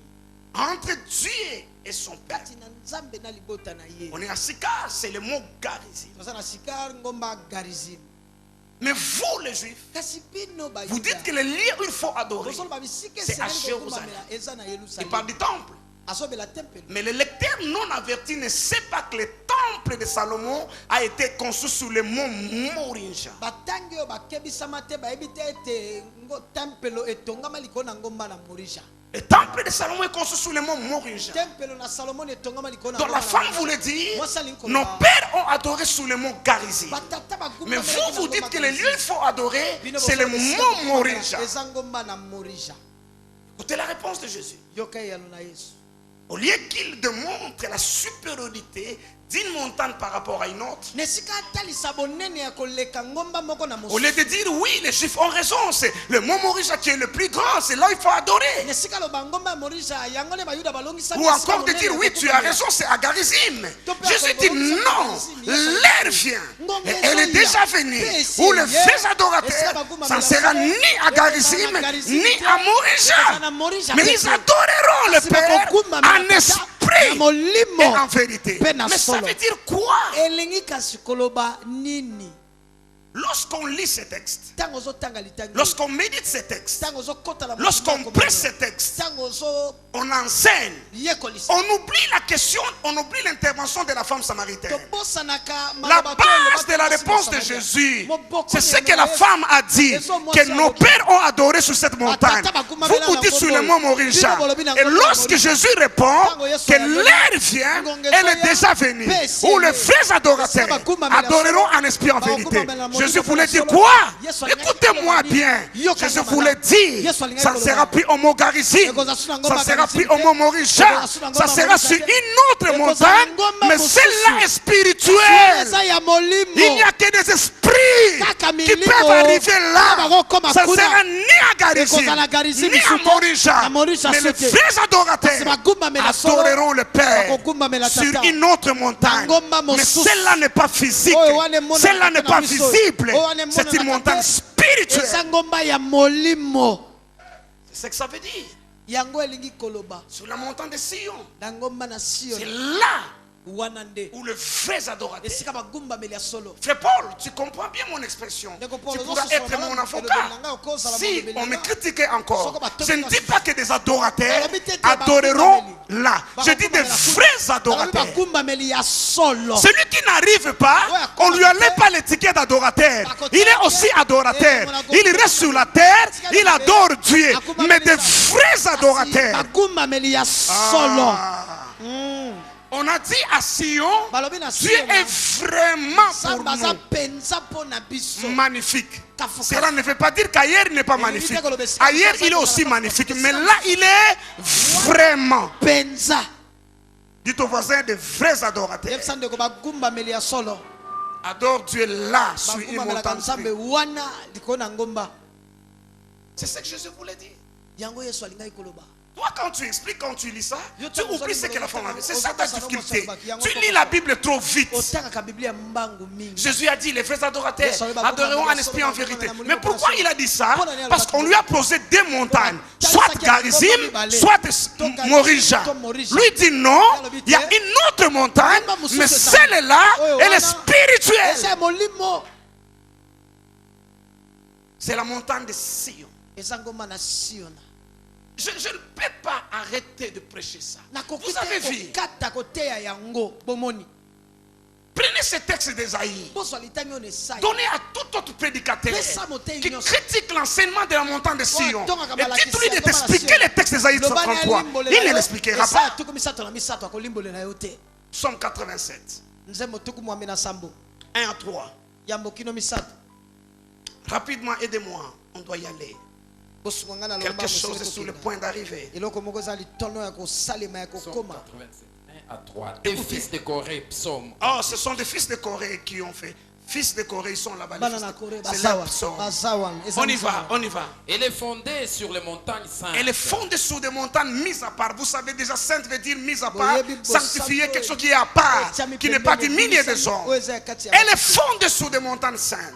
A: Entre Dieu et son Père.
G: Kati na Nzambe na libota na ye.
A: On est à Sicard, c'est le mot garizim.
G: Toza na Sikar ngomba Garizim.
A: Mais vous les juifs,
G: Kasi bino ba
A: vous dites que le lieu où il faut adorer,
G: bosolo ba bisika
A: c'est à
G: esengeli
A: Jérusalem.
G: kokumbamela eza na
A: il
G: Yerusalem.
A: parle du temple.
G: Asobela temple.
A: Mais le lecteur non averti ne sait pas que le temple de Salomon a été construit sur le mont Morinja.
G: Batangi oyo bakebisama te bayebi te ete tempelo etongama likolo na ngomba na Morisha.
A: Le temple de Salomon est construit sur le mont Morinja.
G: Tempelo na Salomon etongama likolo na
A: Donc
G: ngomba
A: la
G: na
A: femme
G: Morisha.
A: voulait dire,
G: Mwasi alingi koloba,
A: nos pères ont adoré sur le mont Garizim.
G: batata bagumba
A: Mais
G: mela
A: vous, vous
G: na
A: dites
G: ngomba
A: que le
G: Garizim.
A: lieu il faut adorer,
G: Bino
A: c'est le
G: bosolo besika
A: mont
G: kokumbamela
A: Morinja.
G: eza ngomba na Morisha.
A: Écoutez la réponse de Jésus.
G: Yoka yalo na Yesu.
A: Au lieu qu'il démontre la supériorité d'une montagne par rapport à une autre,
G: Nesika talisa bonene ya koleka ngomba moko na
A: au lieu de dire oui, les Juifs ont raison, c'est le mont Morisha qui est le plus grand, c'est là où il faut adorer.
G: Nesika loba ngomba ya Morisha yango ne bayuda balongisa.
A: Ou encore de dire oui, tu as raison, c'est à Garizim. Jésus dit non, l'heure vient. Et elle est déjà venue. Où les vrais adorateurs, ça ne sera ni à Garizim, ni à Morisha. Mais ils adoreront le Père en esprit et en vérité. Mais ça veut dire quoi?
G: Elengi kasi koloba nini?
A: Lorsqu'on lit ces textes,
G: Tango zo tanga litangi.
A: lorsqu'on médite ces textes,
G: Tango zo kota la
A: lorsqu'on prêche ces textes,
G: Tango zo
A: on enseigne.
G: yekolisa.
A: On oublie la question, on oublie l'intervention de la femme samaritaine.
G: Tobosanaka
A: La base de la réponse de Jésus, c'est ce que la femme a dit, que nos pères ont adoré sur cette montagne. Vous dites sur le mont Morisha. Et lorsque Jésus répond que l'heure vient, elle est déjà venue. Où les vrais adorateurs adoreront en esprit en vérité. Jésus voulait dire quoi? Écoutez-moi bien. Jésus voulait dire, ça ne sera plus au mot Garizim, ça ne sera plus au mont Morisha, ça sera sur une autre montagne, mais celle-là est spirituelle. Il n'y a que des esprits qui peuvent arriver là. Ça ne sera ni à Garizim, ni à Morisha. Mais les vrais adorateurs adoreront le Père sur une autre montagne. Mais celle-là n'est pas physique, celle-là n'est pas visible. C'est une montagne spirituelle. C'est ce que ça veut dire. Sur la montagne de Sion. C'est là où le vrai adorateur. Frère Paul, tu comprends bien mon expression. Tu pourras être mon avocat. Si on me critiquait encore, je ne dis pas que des adorateurs adoreront là. Je dis des vrais adorateurs. Celui qui n'arrive pas, on ne lui enlève pas l'étiquette d'adorateur. Il est aussi adorateur. Il reste sur la terre, il adore Dieu. Mais des vrais adorateurs. On a dit à Sion, Dieu est vraiment pour nous magnifique. Cela ne veut pas dire qu'ailleurs il n'est pas magnifique. Ailleurs il est aussi magnifique. Mais là il est vraiment. Dites aux voisins de vrais adorateurs. Adore Dieu là sur une montagne. C'est ce que Jésus voulait dire. Toi, quand tu expliques, quand tu lis ça, tu oublies ce que la femme avait. C'est ça ta difficulté. Tu lis la Bible trop vite. Jésus a dit, les vrais adorateurs adoreront en esprit en vérité. Mais pourquoi il a dit ça? Parce qu'on lui a posé deux montagnes. Soit Garizim, soit Morisha. Lui dit non, il y a une autre montagne, mais celle-là, elle est spirituelle. C'est la montagne de Sion. Je ne peux pas arrêter de prêcher ça. Vous avez vu. Prenez ce texte d'Ésaïe. Donnez à tout autre prédicateur qui critique l'enseignement de la montagne de Sion. Et dites-lui de t'expliquer le texte d'Ésaïe 33. Il ne l'expliquera pas. Psaume 87. 1 à 3. Rapidement, aidez-moi. On doit y aller. Quelque chose est sur le point d'arriver.
D: Des fils de Corée, psaume.
A: Oh, ce sont des fils de Corée qui ont fait. Fils de Corée, ils sont là-bas. C'est leur psaume. On y va, on y va.
D: Elle est fondée sur les montagnes saintes.
A: Elle est fondée sur des montagnes mises à part. Vous savez déjà, sainte veut dire mise à part, sanctifiée, quelque chose qui est à part, qui n'est pas du milieu des hommes. Elle est fondée sur des montagnes saintes.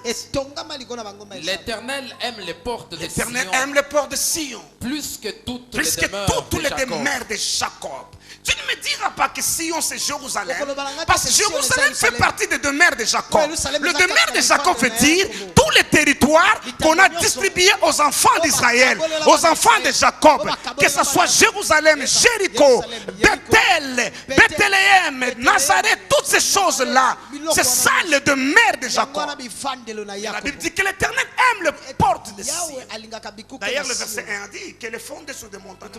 D: L'Éternel aime les portes de Sion.
A: L'Éternel aime les portes de Sion.
D: Plus que toutes
A: les demeures de Jacob. Tu ne me diras pas que Sion c'est Jérusalem. Parce que Jérusalem fait partie des demeures de Jacob. Le demeure de Jacob veut dire tous les territoires qu'on a distribués aux enfants d'Israël, aux enfants de Jacob. Que ce soit Jérusalem, Jéricho, Bethel, Bethléem, Nazareth, toutes ces choses-là. C'est ça le demeure de Jacob. La Bible dit que l'Éternel aime les portes de Sion. D'ailleurs, le verset 1 dit qu'elle est fondée sur des montagnes.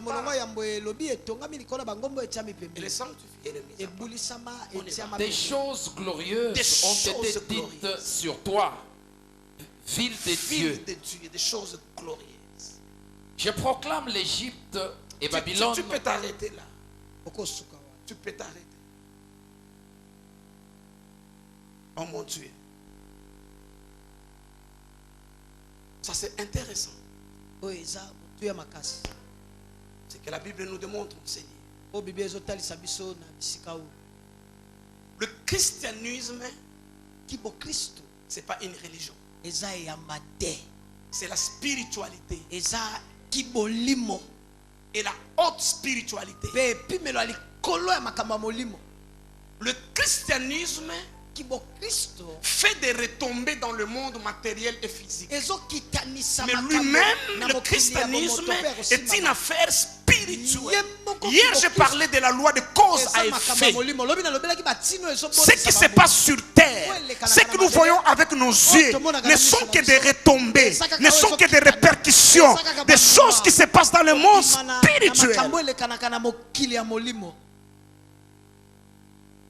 A: Elle est sanctifiée.
D: Des choses glorieuses ont été dites sur toi, ville de Dieu.
A: Des choses glorieuses.
D: Je proclame l'Égypte et Babylone.
A: Tu peux t'arrêter là. Tu peux t'arrêter. Oh mon Dieu. Ça c'est intéressant. C'est que la Bible nous démontre, Seigneur. Le christianisme, c'est pas une religion. C'est la spiritualité. Et la haute spiritualité. Le christianisme fait des retombées dans le monde matériel et physique. Mais lui-même, le christianisme est une affaire spirituelle. Hier, j'ai parlé de la loi de cause à effet. Ce qui se passe sur terre, ce que nous voyons avec nos yeux, ne sont que des retombées, ne sont que des répercussions, des choses qui se passent dans le monde spirituel.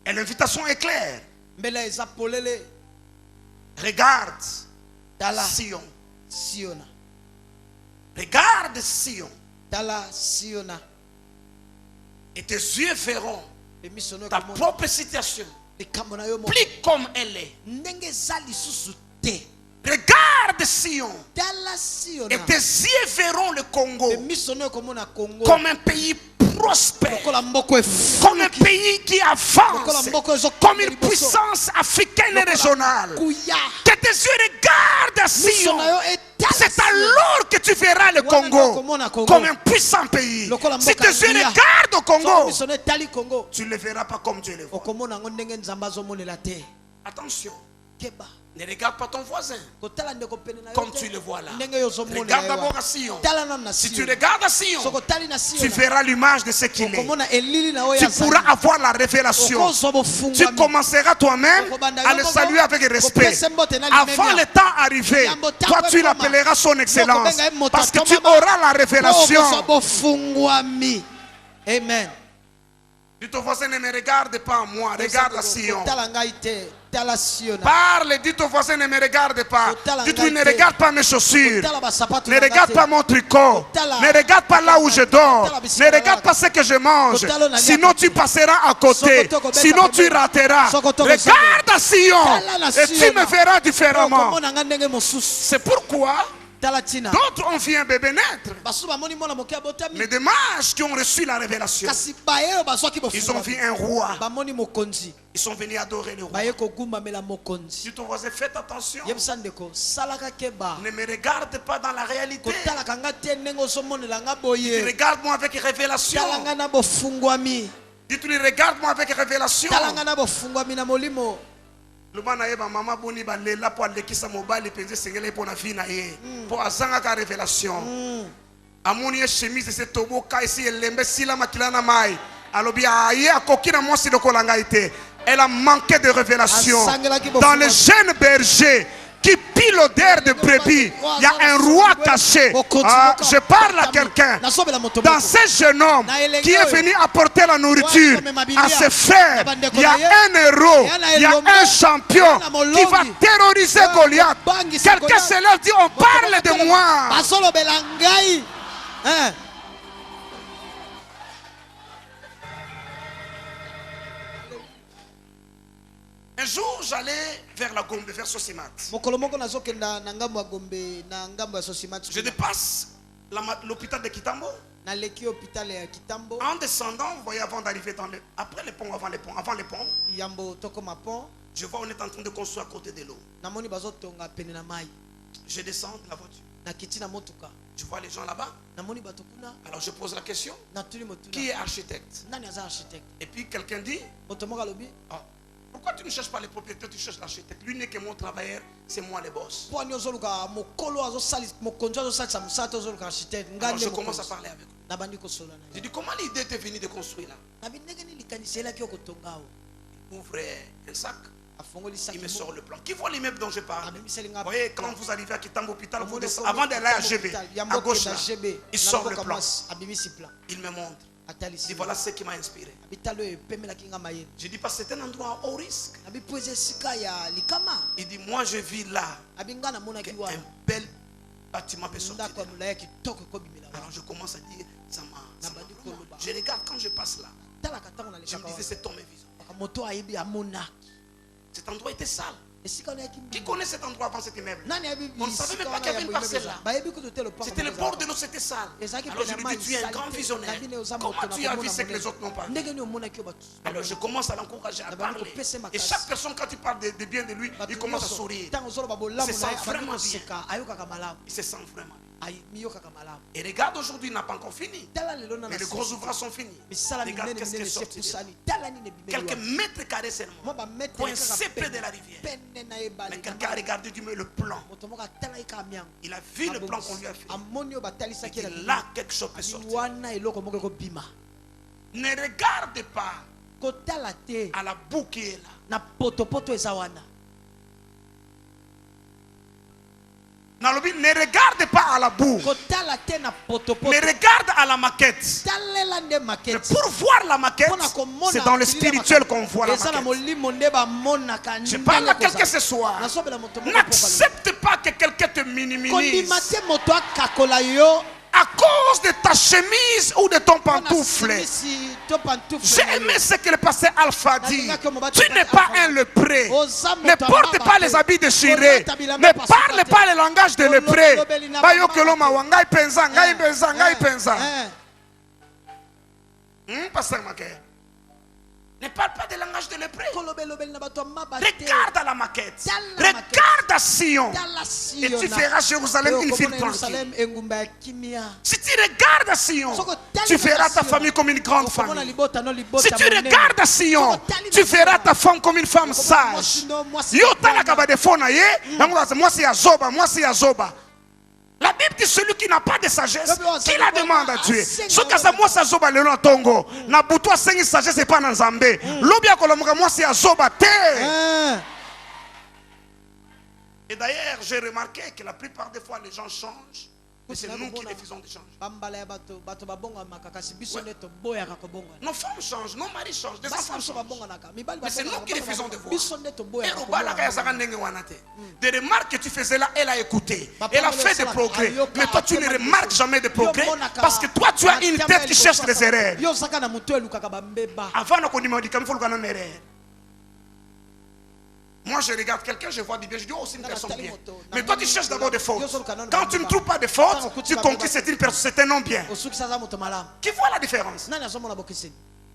A: Et l'invitation est claire. Regarde Sion. Regarde Sion. Et tes yeux verront ta propre situation plus comme elle est. Regarde Sion. Et tes yeux verront le Congo comme un pays prospère, comme un pays qui avance, comme une puissance africaine et régionale. Que tes yeux regardent Sion. C'est alors que tu verras le Congo comme un puissant pays. Si tes yeux regardent au Congo, tu ne le verras pas comme Dieu le voit. Attention. Ne regarde pas ton voisin comme tu le vois là. Regarde d'abord à Sion. Si tu regardes à Sion, tu verras l'image de ce qu'il est. Tu pourras avoir la révélation. Tu commenceras toi-même à le saluer avec respect. Avant le temps arrivé, toi tu l'appelleras son excellence. Parce que tu auras la révélation.
G: Amen.
A: Dis ton voisin, ne me regarde pas moi, regarde à Sion. Parle, dis ton voisin, ne me regarde pas. Dis-toi, ne regarde pas mes chaussures. Ne regarde pas mon tricot. Ne regarde pas là où je dors. Ne regarde pas ce que je mange. Sinon tu passeras à côté. Sinon tu rateras. Regarde à Sion et tu me verras différemment. C'est pourquoi d'autres ont vu un bébé naître, mais des mages qui ont reçu la révélation, ils ont vu un roi. Ils sont venus adorer le roi. Si ton voisin, faites attention. Ne me regarde pas dans la réalité. Regarde-moi avec révélation. Dis-tu, regarde-moi avec révélation. Maman boni balela po alekisa mobali penze sengele po na vie na ye po azanga ka révélation amoni chemise se toboka esi elembe sila makila na mai alobi aye akoki na mwasi lokola ngai te. Elle a manqué de révélation. Dans les jeunes bergers, qui pille l'odeur de brebis. Il y a un roi caché. Je parle à quelqu'un. Dans ce jeune homme qui est venu apporter la nourriture à ses frères, il y a un héros, il y a un champion qui va terroriser Goliath. Quelqu'un se lève et dit, on parle de moi. Un jour, j'allais vers la Gombe, vers Sosimat. Je dépasse l'hôpital de Kitambo. En descendant, vous voyez, avant d'arriver après les ponts, avant les ponts, je vois on est en train de construire à côté de l'eau. Je descends de la voiture. Je vois les gens là-bas. Alors je pose la question, qui est architecte? Et puis quelqu'un dit, pourquoi tu ne cherches pas les propriétaires, tu cherches l'architecte? Lui n'est que mon travailleur, c'est moi le boss. Alors je commence à parler avec lui. Je dis, comment l'idée t'est venue de construire là? Il ouvre un sac, il me sort le plan. Qui voit l'immeuble dont je parle? Vous voyez, quand vous arrivez à Kitambo Hôpital, avant d'aller à GB, à gauche là, il sort le plan. Il me montre. Il dit, voilà ce qui m'a inspiré. Je dis, parce que c'est un endroit au risque. Il dit, moi je vis là. Un bel bâtiment peut sortir. Alors je commence à dire, ça m'a. Je regarde quand je passe là. Je me disais, cet homme est vivant. Cet endroit était sale. Qui connaît cet endroit avant cet immeuble? On ne savait même pas qu'il y avait une parcelle là. C'était le bord de l'eau, c'était sale. Alors je lui dis, tu es un grand visionnaire. Comment tu as vu ce que les autres n'ont pas vu? Alors je commence à l'encourager à parler. Et chaque personne, quand il parle de bien de lui, il commence à sourire. Il se sent vraiment bien. Il se sent vraiment bien. Et regarde, aujourd'hui, il n'a pas encore fini. Mais les gros ouvrages sont finis. Regarde qu'est-ce qui est sorti. Quelques mètres carrés seulement. Coincé près de la rivière. Mais quelqu'un a regardé du mieux le plan. Il a vu le plan qu'on lui a fait. Et là, quelque chose peut sortir. Ne regarde pas à la boue qui est là. Ne regarde pas à la boue. Mais regarde à la maquette. Mais pour voir la maquette, c'est dans le spirituel qu'on voit la maquette. Je parle à quelqu'un ce soir. N'accepte pas que quelqu'un te minimise à cause de ta chemise ou de ton pantoufle. J'ai aimé ce que le pasteur Alpha dit. Tu n'es pas un lépré. Ne porte pas les habits déchirés. Ne parle pas le langage de lépré. Pasteur Maquet, ne parle pas de langage de lépré. Regarde à la maquette. Regarde à Sion. Et tu feras Jérusalem une ville tranquille. Si tu regardes à Sion, tu feras ta famille comme une grande famille. Si tu regardes à Sion, tu feras ta femme comme une femme sage. La Bible dit celui qui n'a pas de sagesse, qui la demande à Dieu. Ce que ça moi ça zoba le tongo. Na buto sengi sagesse c'est pas dans Zambé. Lobia kolomoka moi c'est azoba te. Et d'ailleurs, j'ai remarqué que la plupart des fois les gens changent. Mais c'est nous qui les faisons des changements. Nos femmes changent, nos maris changent, des enfants changent. Mais c'est nous qui les faisons devoir. Des remarques que tu faisais là, elle a écouté. Elle a fait des progrès. Mais toi, tu ne remarques jamais de progrès. Parce que toi, tu as une tête qui cherche les erreurs. Avant, on a dit qu'il faut le gagner erreur. Moi, je regarde quelqu'un, je vois du bien, je dis, oh, c'est une personne bien. Mais toi, tu cherches d'abord des fautes. Quand tu ne trouves pas de fautes, tu conclus c'est un homme bien. Qui voit la différence?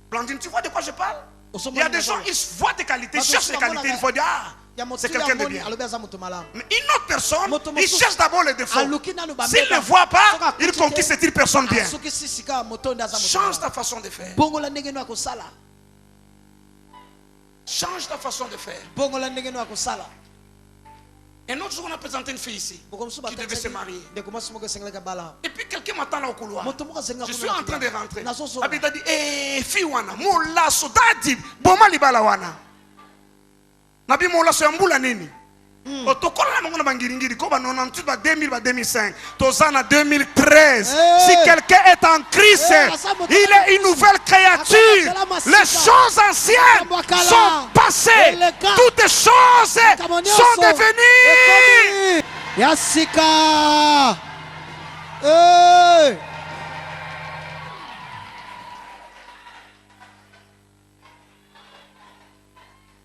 A: Blandine, tu vois de quoi je parle? Il y a des gens, ils voient tes qualités, ils cherchent les qualités, ils vont dire, ah, c'est quelqu'un de bien. Mais une autre personne, il cherche d'abord les défauts. S'il ne voit pas, il conclut c'est une personne bien. Change ta façon de faire. Change ta façon de faire. Un autre jour, on a présenté une fille ici qui devait se marier. Et puis quelqu'un m'attend là au couloir. Je suis en train de rentrer. Abid a dit, fille wana, moula so dadi, boma libala wana. Nabi moula so yambula nini. Otokola na ngona bangiringiri ko ba 98 ba 2000 ba 2005. Tozana 2013. Si quelqu'un est en Christ, il est une nouvelle créature. Les choses anciennes sont passées. Toutes les choses sont devenues.
G: Yasika.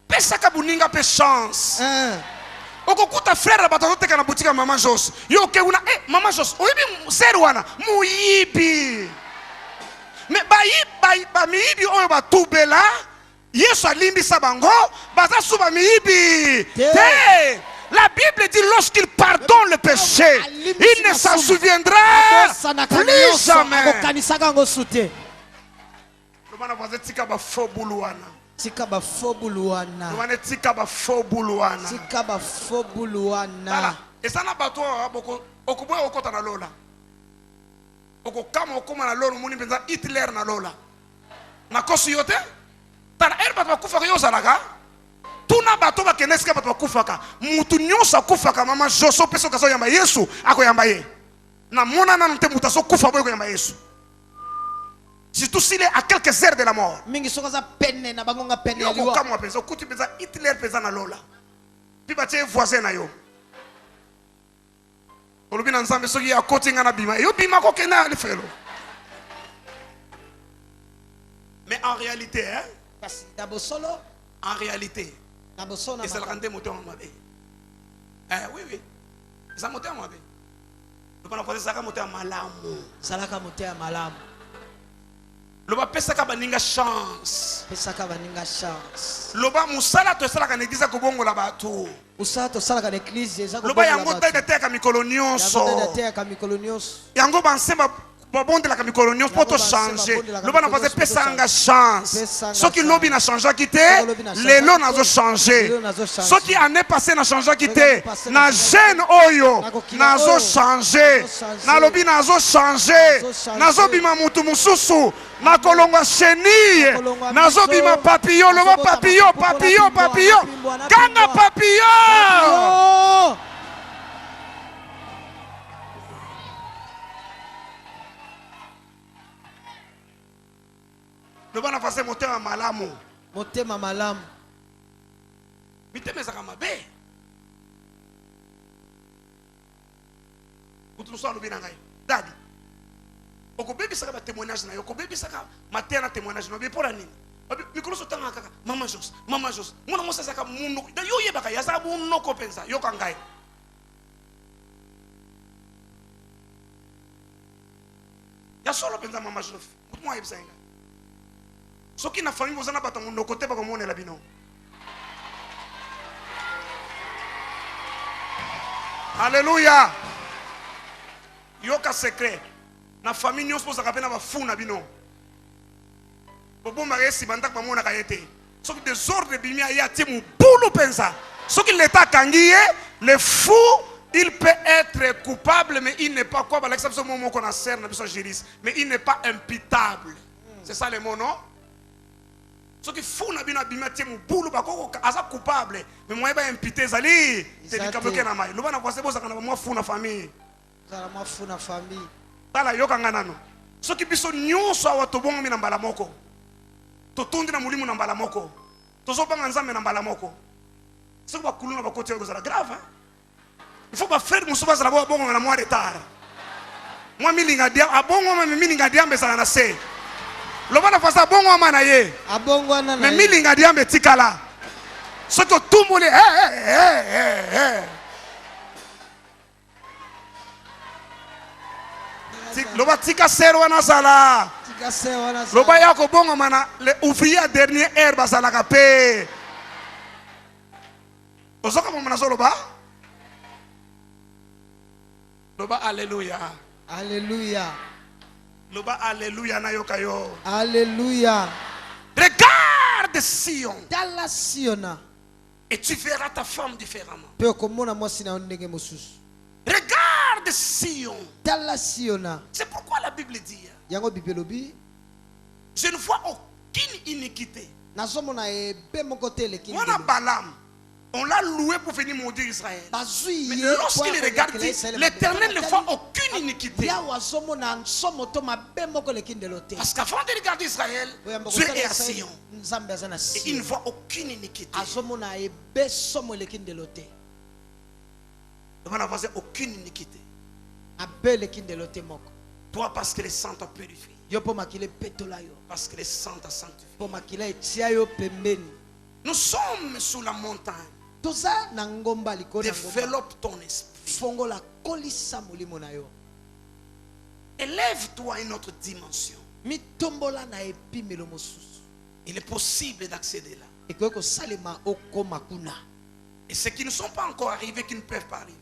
A: Pesaka buninga pe chance. Okokuta frère batoteka na boutique Maman Jos. Yo ke una Maman Jos, oyibi serwana muyibi. Mais ba miyibi oyo batubela, Yesu alimbisa bango, baza suba miyibi. Te. La Bible dit lorsqu'il pardonne le péché, il ne s'en souviendra plus jamais. Tika ba fobuluana. Et ça n'a pas toi okuboya okota na lola. Okokama okoma na lola muni penza Hitler na lola. Na kosi yote? Tana bato bakufa yo zalaka. Tuna bato bakeneska bato bakufaka. Mutu nyosa kufaka Mama Joso peso kaso yamba Yesu akoyamba ye. Na mona na nte mutaso kufa boyo yamba Yesu. Surtout s'il est à quelques heures de la mort.
G: Mingi sokaza penne na bangonga penne
A: ya liwa. Kama penza kuti penza Hitler penza na lola. Pi batie voisin na yo. Olobi na nzambe soki ya koti nga na bima. Yo bima ko kena ali felo. Mais en réalité, hein?
G: Kasi dabo solo.
A: En réalité.
G: Dabo sona.
A: Et ça le rendait moteur en mabe. Oui, oui. Ça moteur en mabe. Le pana fazer saka moteur malamu.
G: Salaka moteur malamu.
A: Loba pesaka baninga chance.
G: Pesaka baninga chance.
A: Loba musala to sala kana église ko bongo la bato.
G: Usala to sala kana église eza ko
A: bongo la bato. Loba yango tete teka mikolo nyonso.
G: Yango tete teka mikolo nyonso.
A: Yango bansemba bonde la mikolo nyonso poto changer. Loba na fazer pesanga chance. Soki lobi na changer kité, lelo nazo changer. Soki année passée na changer kité, na jeune oyo nazo changer. Na lobi nazo changer. Nazo bima mutu mususu. Na kolonga chenille, nazo bima papillon, loba papillon, papillon, papillon, ganga papillon. Loba na fase motema malamu.
G: Motema malamu.
A: Miteme zaka mabe. Utunusa lobi na ngai. Daddy. Oko baby saka ba témoignage na yo, oko baby saka matin na témoignage no be pour nini? Mikolo sotanga kaka Maman Jos, Maman Jos. Mona mosa saka mundo. Da yo yebaka ya sabu no ko pensa, yo kangai. Ya solo pensa Maman Jos. Mo yebisa nga. Soki na famille bozana bata mundo kote ba ko mona la bino. Alléluia. Yo ka secret. Na famille nyonso posaka pe na bafuna bino. Bobo maresi bandak ba mona kayete. Soki désordre bimi ya timu bulu pensa. Soki l'état kangiye, le fou il peut être coupable mais il n'est pas quoi ba l'exception momo qu'on a serre na biso juris, mais il n'est pas imputable. C'est ça le mot non? Soki fou na bino bimi timu bulu ba ko asa coupable mais moi ba imputé zali, c'est du kabloqué na mai. Loba na voice bosa kana moi fou na famille.
G: Zala moi fou na famille.
A: Tala yokanga nano. Soki biso nyonso awa tobongo mi na mbala moko. Totondi na mulimu na mbala moko. Tozobanga nzambe na mbala moko. Soki bakulu na bakoti yoko zala grave hein. Il faut ba frère musuba zala bo bongo na moi retard. Moi milinga dia abongo ma milinga dia mbesa na se. Loba na fasa bongo ma na ye.
G: Abongo na na.
A: Me milinga dia mbetikala. Soki tumule Loba tika serwa na sala.
G: Tika serwa na sala.
A: Loba yako bongo mana le ouvrier dernier heure basala kapé. Ozoka mo manazo loba? Loba alléluia.
G: Alléluia.
A: Loba alléluia na yoka yo.
G: Alléluia.
A: Regarde Sion.
G: Dala Siona.
A: Et tu verras ta femme différemment.
G: Pe komona mwasi na ndenge mosusu.
A: Regarde Sion.
G: C'est
A: pourquoi la Bible dit
G: je
A: ne vois aucune iniquité.
G: Mona
A: Balaam. On l'a loué pour venir maudire Israël. Mais lorsqu'il regarde, l'Éternel ne voit aucune iniquité. Parce qu'avant de regarder Israël, Dieu est à Sion. Et il ne voit aucune iniquité. Devant la voisine, aucune iniquité. Toi, parce que les saints t'ont purifié. Parce que les saints t'ont sanctifié. Nous sommes sous la montagne. Développe ton esprit. Élève-toi à une autre dimension. Il est possible d'accéder là. Et ceux qui ne sont pas encore arrivés, qui ne peuvent pas arriver.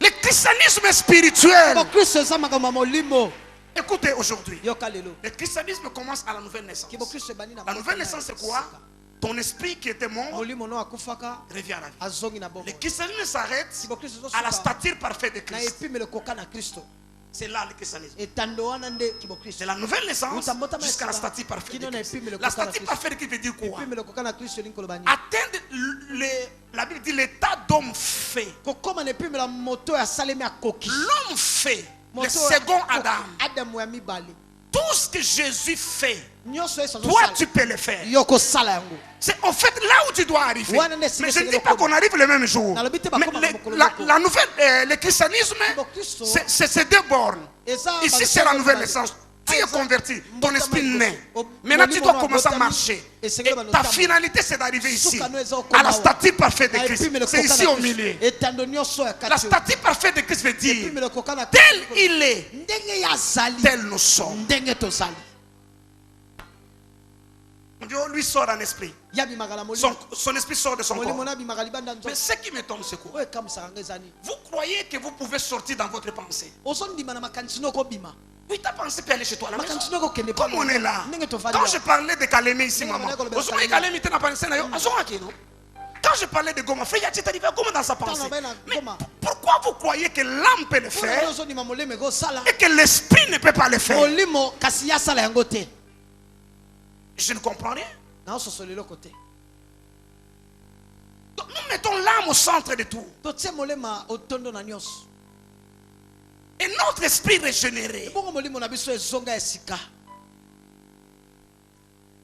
A: Le christianisme spirituel. Écoutez aujourd'hui. Le christianisme commence à la nouvelle naissance. La nouvelle naissance, c'est quoi? Ton esprit qui était mort revient à la vie. Le christianisme s'arrête à la stature parfaite de Christ. C'est là le christianisme. C'est la nouvelle naissance jusqu'à la stature parfaite de Christ. La stature parfaite de Christ veut dire quoi? Atteindre la Bible dit l'état d'homme fait. L'homme fait. Le second Adam. Tout ce que Jésus fait, toi tu peux le faire. C'est en fait là où tu dois arriver. Mais je ne dis pas qu'on arrive le même jour. Mais la nouvelle, le christianisme, c'est deux bornes. Ici c'est la nouvelle naissance. Tu es converti, ton esprit naît. Maintenant tu dois commencer à marcher. Et ta finalité c'est d'arriver ici, à la stature parfaite de Christ. C'est ici au milieu. La stature parfaite de Christ veut dire, tel il est, tel nous sommes. Dieu lui sort un esprit. Son esprit sort de son corps. Mais ce qui me tombe, c'est quoi? Vous croyez que vous pouvez sortir dans votre pensée? Oui, ta pensée peut aller chez toi à la maison. Comme on est là. Quand je parlais de Kalémé ici, maman, quand je parlais de Goma, frère, tu t'arrives à Goma dans sa pensée. Mais pourquoi vous croyez que l'âme peut le faire et que l'esprit ne peut pas le faire? Je ne comprends rien. Donc, nous mettons l'âme au centre de tout. Et notre esprit régénéré.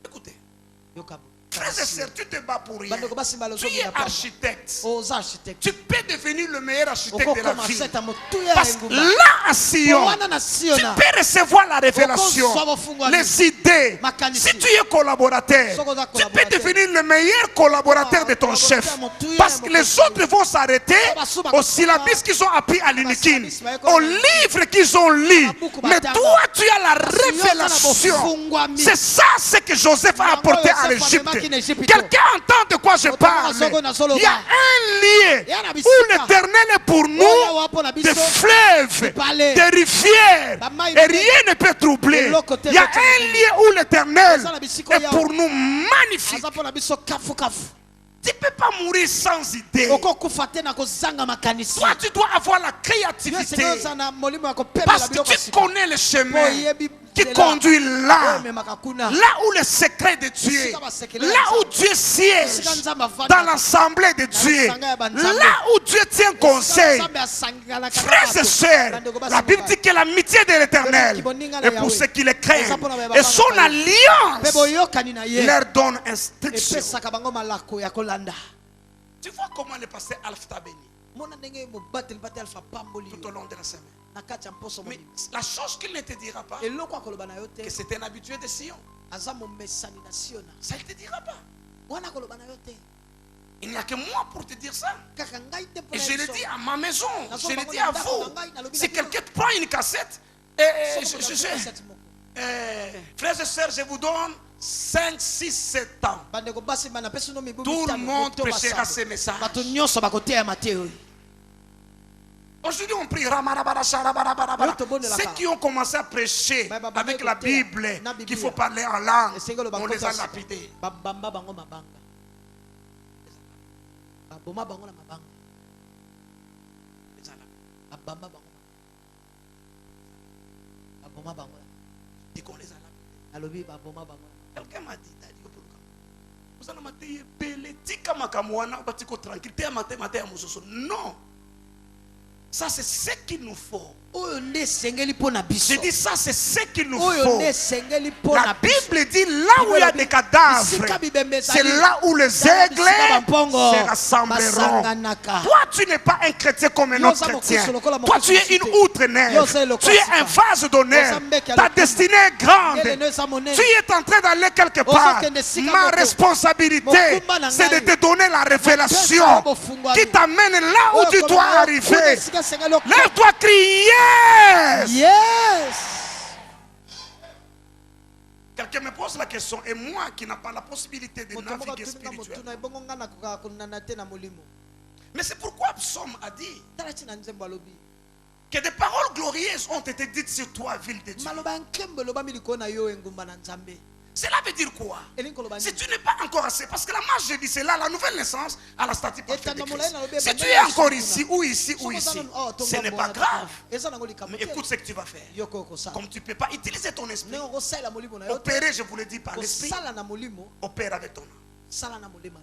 A: Écoutez. Frères et sœurs, tu te bats pour rien. Tu es architecte. Tu peux devenir le meilleur architecte de la vie. Parce que là, à Sion, tu peux recevoir la révélation, les idées. Si tu es collaborateur, tu peux devenir le meilleur collaborateur de ton chef. Parce que les autres vont s'arrêter au syllabus qu'ils ont appris à l'Inikin, au livre qu'ils ont lu. Mais toi, tu as la révélation. C'est ça ce que Joseph a apporté à l'Égypte. Quelqu'un entend de quoi je parle? Il y a un lieu où l'Éternel est pour nous des fleuves, des rivières, et rien ne peut troubler. Il y a un lieu où l'Éternel est pour nous magnifique. Tu ne peux pas mourir sans idée. Toi, tu dois avoir la créativité. Parce que tu connais le chemin qui conduit là. Là où le secret de Dieu. Là où Dieu siège. Dans l'assemblée de Dieu. Là où Dieu tient conseil. Frères et sœurs, la Bible dit que l'amitié de l'Éternel est pour ceux qui le craignent. Et son alliance leur donne instruction. Tu vois comment le pasteur Alpha t'a béni tout au long de la semaine. Mais la chose qu'il ne te dira pas, que c'est un habitué de Sion, ça ne te dira pas. Il n'y a que moi pour te dire ça. Et je le dis à ma maison, je le dis à vous. Si quelqu'un prend une cassette, frères et sœurs, je vous donne 5, 6, 7 ans. Tout le monde prêchera ces messages. Aujourd'hui, on prie. Ceux qui ont commencé à prêcher avec la Bible, qu'il faut parler en langue, on les a lapidés. Dit qu'on les a lapidés. Quelqu'un m'a dit, Non. Ça, c'est ce qu'il nous faut.
G: J'ai
A: dit ça, c'est ce qu'il nous faut. La Bible dit là où il y a des cadavres, c'est là où les aigles se rassembleront. Toi, tu n'es pas un chrétien comme un autre chrétien. Toi, tu es une outre neuve. Tu es un vase d'honneur. Ta destinée est grande. Tu es en train d'aller quelque part. Ma responsabilité, c'est de te donner la révélation qui t'amène là où tu dois arriver. Lève-toi, crie yes!
G: Yes!
A: Quelqu'un me pose la question, et moi qui n'ai pas la possibilité de naviguer spirituellement. Mais c'est pourquoi Psaume a dit que des paroles glorieuses ont été dites sur toi, ville de Dieu. Cela veut dire quoi? Si tu n'es pas encore assez, parce que la marche, je dis, c'est là la nouvelle naissance à la statue parfaite de Christ. Si tu es encore ici, ou ici, ou ici, ce n'est pas grave. Mais écoute ce que tu vas faire. Comme tu ne peux pas utiliser ton esprit, opérer, je vous le dis par l'esprit, opère avec ton âme.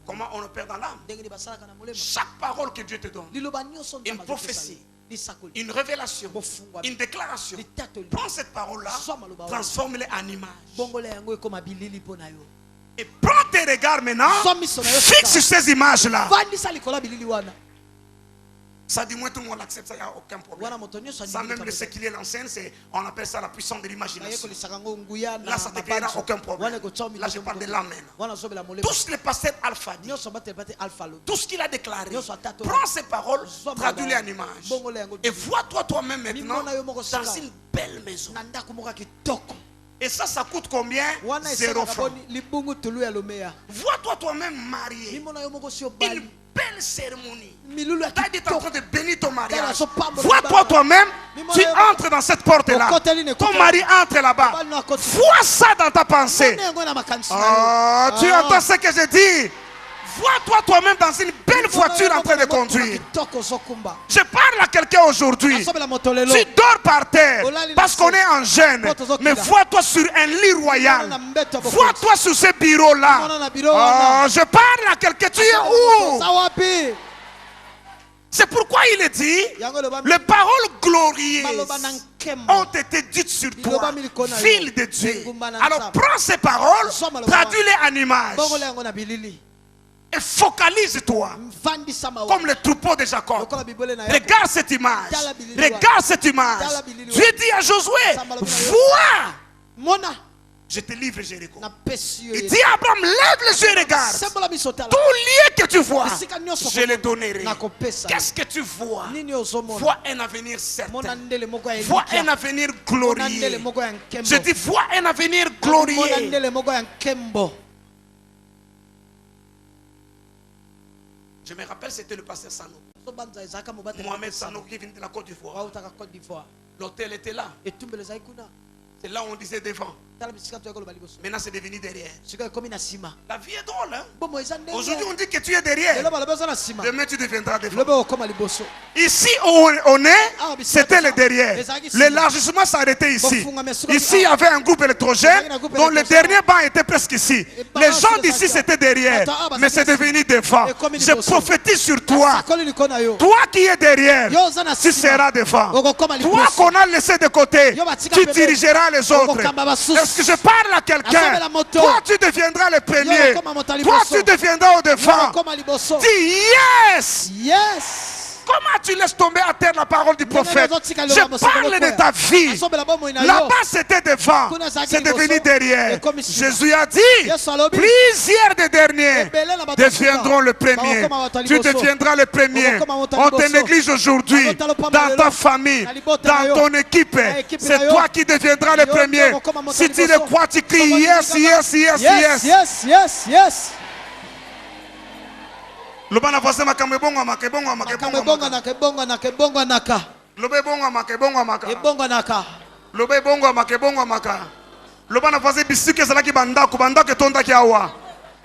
A: Comment on opère dans l'âme? Chaque parole que Dieu te donne, une prophétie, une révélation, une déclaration, prends cette parole-là, transforme-les en image. Et prends tes regards maintenant, fixe sur ces images-là. Ça dit, moi tout le monde accepte ça, il n'y a aucun problème. Ça même, ce qu'il est l'enseigne, on appelle ça la puissance de l'imagination. Là, ça ne te créera aucun problème. Là, je parle de l'âme. Tout ce que le pasteur Alpha dit, tout ce qu'il a déclaré, prends ces paroles, traduis-les en image. Et vois-toi toi-même maintenant dans une belle maison. Et ça coûte combien? 0 francs. Vois-toi toi-même marié. Une belle cérémonie. Tu es en train de bénir ton mariage. Vois-toi toi-même, tu entres dans cette porte-là. Ton mari entre là-bas. Vois ça dans ta pensée. Oh, tu entends ce que je dis? Vois-toi toi-même dans une belle voiture en train de conduire. Je parle à quelqu'un aujourd'hui. Tu dors par terre parce qu'on est en jeûne. Mais vois-toi sur un lit royal. Vois-toi sur ce bureau-là. Oh, je parle à quelqu'un. Tu es où? C'est pourquoi il est dit, les paroles glorieuses ont été dites sur toi, ville de Dieu. Alors prends ces paroles, traduis-les en images. Et focalise-toi comme le troupeau de Jacob. Regarde cette image. Regarde cette image. Dieu dit à Josué, vois, je te livre Jéricho. Il dit à Abraham, lève les yeux et regarde. Tout lieu que tu vois, je le donnerai. Qu'est-ce que tu vois? Vois un avenir certain. Vois un avenir glorieux. Je dis, vois un avenir glorieux. Je me rappelle, c'était le pasteur Sano. Mohamed Sano qui vient de la Côte d'Ivoire. L'hôtel était là. C'est là où on disait devant. Maintenant c'est devenu derrière. La vie est drôle, hein? Aujourd'hui on dit que tu es derrière. Demain tu deviendras devant. Ici où on est, c'était le derrière. L'élargissement s'est arrêté ici. Ici il y avait un groupe électrogène dont le dernier banc était presque ici. Les gens d'ici c'était derrière. Mais c'est devenu devant. Je prophétise sur toi. Toi qui es derrière, tu seras devant. Toi qu'on a laissé de côté, tu dirigeras les autres. Est-ce que je parle à quelqu'un? Toi tu deviendras le premier. Toi tu deviendras au devant. Dis yes.
G: Yes.
A: Comment tu laisses tomber à terre la parole du prophète? Je parle de ta vie. Là-bas c'était devant, c'est devenu derrière. Jésus a dit, plusieurs des derniers deviendront le premier. Tu deviendras le premier. On te néglige aujourd'hui dans ta famille, dans ton équipe. C'est toi qui deviendras le premier. Si tu le crois, tu cries yes, yes, yes, yes.
G: Yes, yes, yes.
A: Lobana voisin makambe bongo maka bongo maka bongo
G: naka.
A: Lobe bongo maka bongo maka.
G: Ebongo naka.
A: Lobe bongo maka. Lobana voisin bisike zalaki bandako bandako tonda ki awa.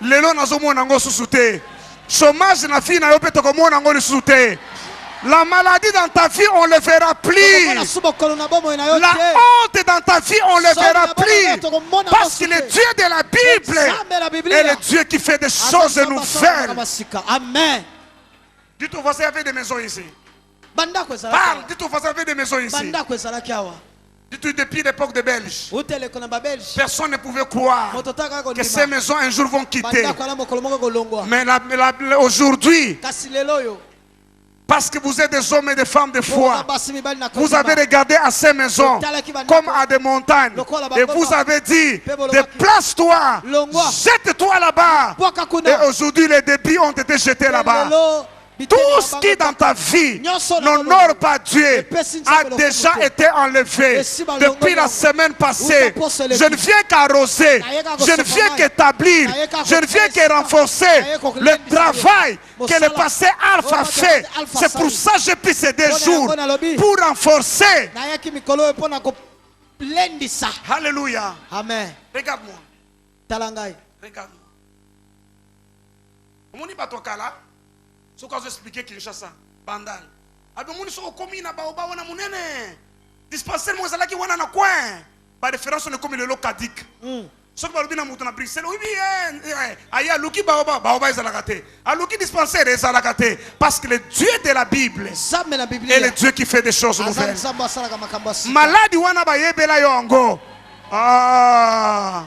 A: Lelo nazomona ngo susute. Chômage na fille na yo pe to komona ngo lisusu te. La maladie dans ta vie, on ne le verra plus. La honte dans ta vie, on ne le verra plus. Parce que le Dieu de la Bible est le Dieu qui fait des choses nouvelles.
G: Amen.
A: Dites au voisin, il y avait des maisons ici. Parle, dites au voisin, il y avait des maisons ici. Dites depuis l'époque des Belges. Personne ne pouvait croire que ces maisons un jour vont quitter. Mais aujourd'hui, parce que vous êtes des hommes et des femmes de foi, vous avez regardé à ces maisons comme à des montagnes. Et vous avez dit, déplace-toi, jette-toi là-bas. Et aujourd'hui, les débits ont été jetés là-bas. Tout ce qui dans ta vie n'honore pas Dieu a déjà été enlevé. Depuis la semaine passée, je ne viens qu'arroser, je ne viens qu'établir, je ne viens que renforcer le travail que le pasteur Alpha fait. C'est pour ça que j'ai pris ces 2 jours pour renforcer. Alléluia.
G: Amen.
A: Regarde-moi. Regarde-moi. Ce que j'ai expliqué Kinshasa, Bandal. Alors, mon iso komi na baoba wana munene. Dispensaire mo zalaki wana na coin. Par référence on est comme le locadik. Ce que balobina mutu na Bruxelles, oui bien. Aya luki baoba ezalakate. A luki dispensaire ezalakate parce que le Dieu de la Bible est le Dieu qui fait des choses nouvelles. Maladi wana ba yebela yongo. Ah.